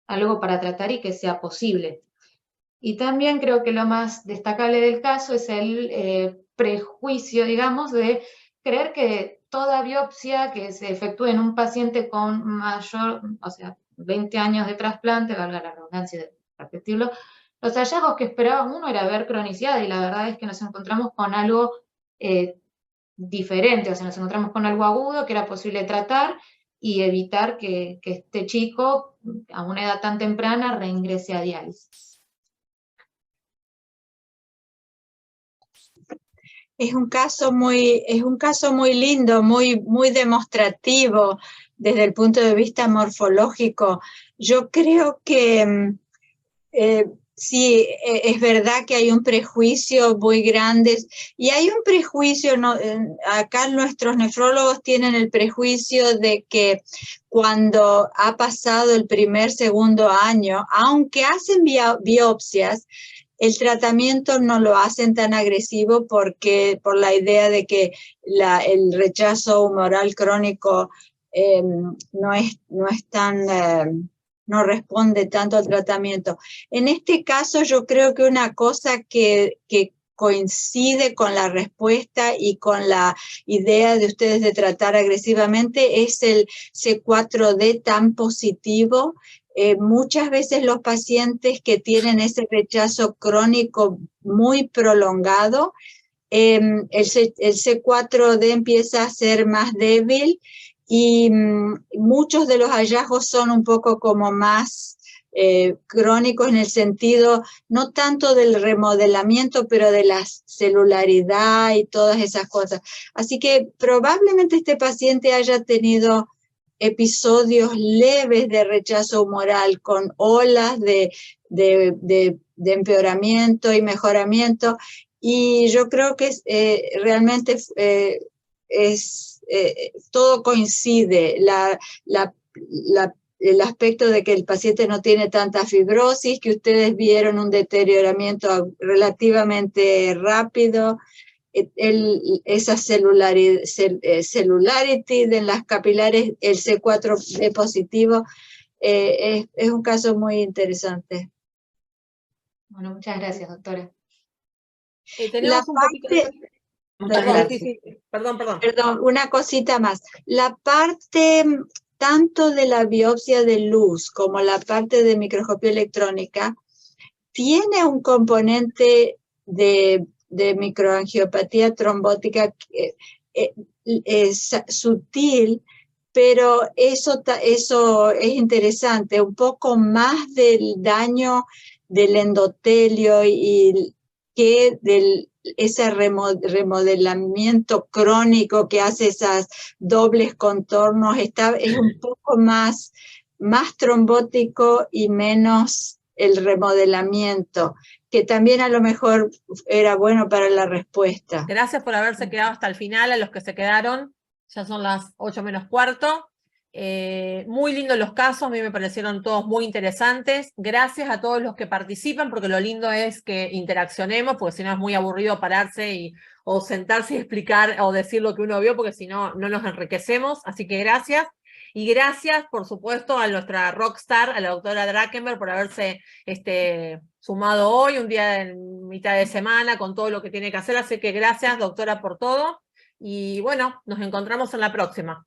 [SPEAKER 10] algo para tratar y que sea posible. Y también creo que lo más destacable del caso es el prejuicio, digamos, de creer que toda biopsia que se efectúe en un paciente con mayor, 20 años de trasplante, valga la redundancia de repetirlo, los hallazgos que esperaba uno era ver cronicidad, y la verdad es que nos encontramos con algo diferente, nos encontramos con algo agudo que era posible tratar y evitar que este chico a una edad tan temprana reingrese a diálisis.
[SPEAKER 3] Es un caso muy lindo, muy demostrativo desde el punto de vista morfológico. Yo creo que sí, es verdad que hay un prejuicio muy grande, y hay un prejuicio, acá nuestros nefrólogos tienen el prejuicio de que cuando ha pasado el segundo año, aunque hacen biopsias, el tratamiento no lo hacen tan agresivo por la idea de que el rechazo humoral crónico no responde tanto al tratamiento. En este caso yo creo que una cosa que coincide con la respuesta y con la idea de ustedes de tratar agresivamente es el C4D tan positivo. Muchas veces los pacientes que tienen ese rechazo crónico muy prolongado, el C4D empieza a ser más débil, y muchos de los hallazgos son un poco como más crónicos en el sentido, no tanto del remodelamiento, pero de la celularidad y todas esas cosas. Así que probablemente este paciente haya tenido episodios leves de rechazo humoral con olas de empeoramiento y mejoramiento, y yo creo que realmente todo coincide, el aspecto de que el paciente no tiene tanta fibrosis, que ustedes vieron un deterioramiento relativamente rápido, esa celularity en las capilares, el C4b positivo, es un caso muy interesante.
[SPEAKER 10] Bueno, muchas gracias, doctora.
[SPEAKER 2] Tenemos un poquito...
[SPEAKER 3] Perdón, una cosita más. La parte tanto de la biopsia de luz como la parte de microscopía electrónica tiene un componente de microangiopatía trombótica sutil, pero eso es interesante, un poco más del daño del endotelio y que ese remodelamiento crónico que hace esas dobles contornos, es un poco más trombótico y menos el remodelamiento, que también a lo mejor era bueno para la respuesta.
[SPEAKER 2] Gracias por haberse quedado hasta el final, a los que se quedaron, ya son las 8 menos cuarto. Muy lindos los casos, a mí me parecieron todos muy interesantes. Gracias a todos los que participan, porque lo lindo es que interaccionemos, porque si no es muy aburrido pararse o sentarse y explicar o decir lo que uno vio, porque si no, no nos enriquecemos. Así que gracias. Y gracias, por supuesto, a nuestra rockstar, a la doctora Drakenberg, por haberse sumado hoy, un día en mitad de semana, con todo lo que tiene que hacer. Así que gracias, doctora, por todo. Y bueno, nos encontramos en la próxima.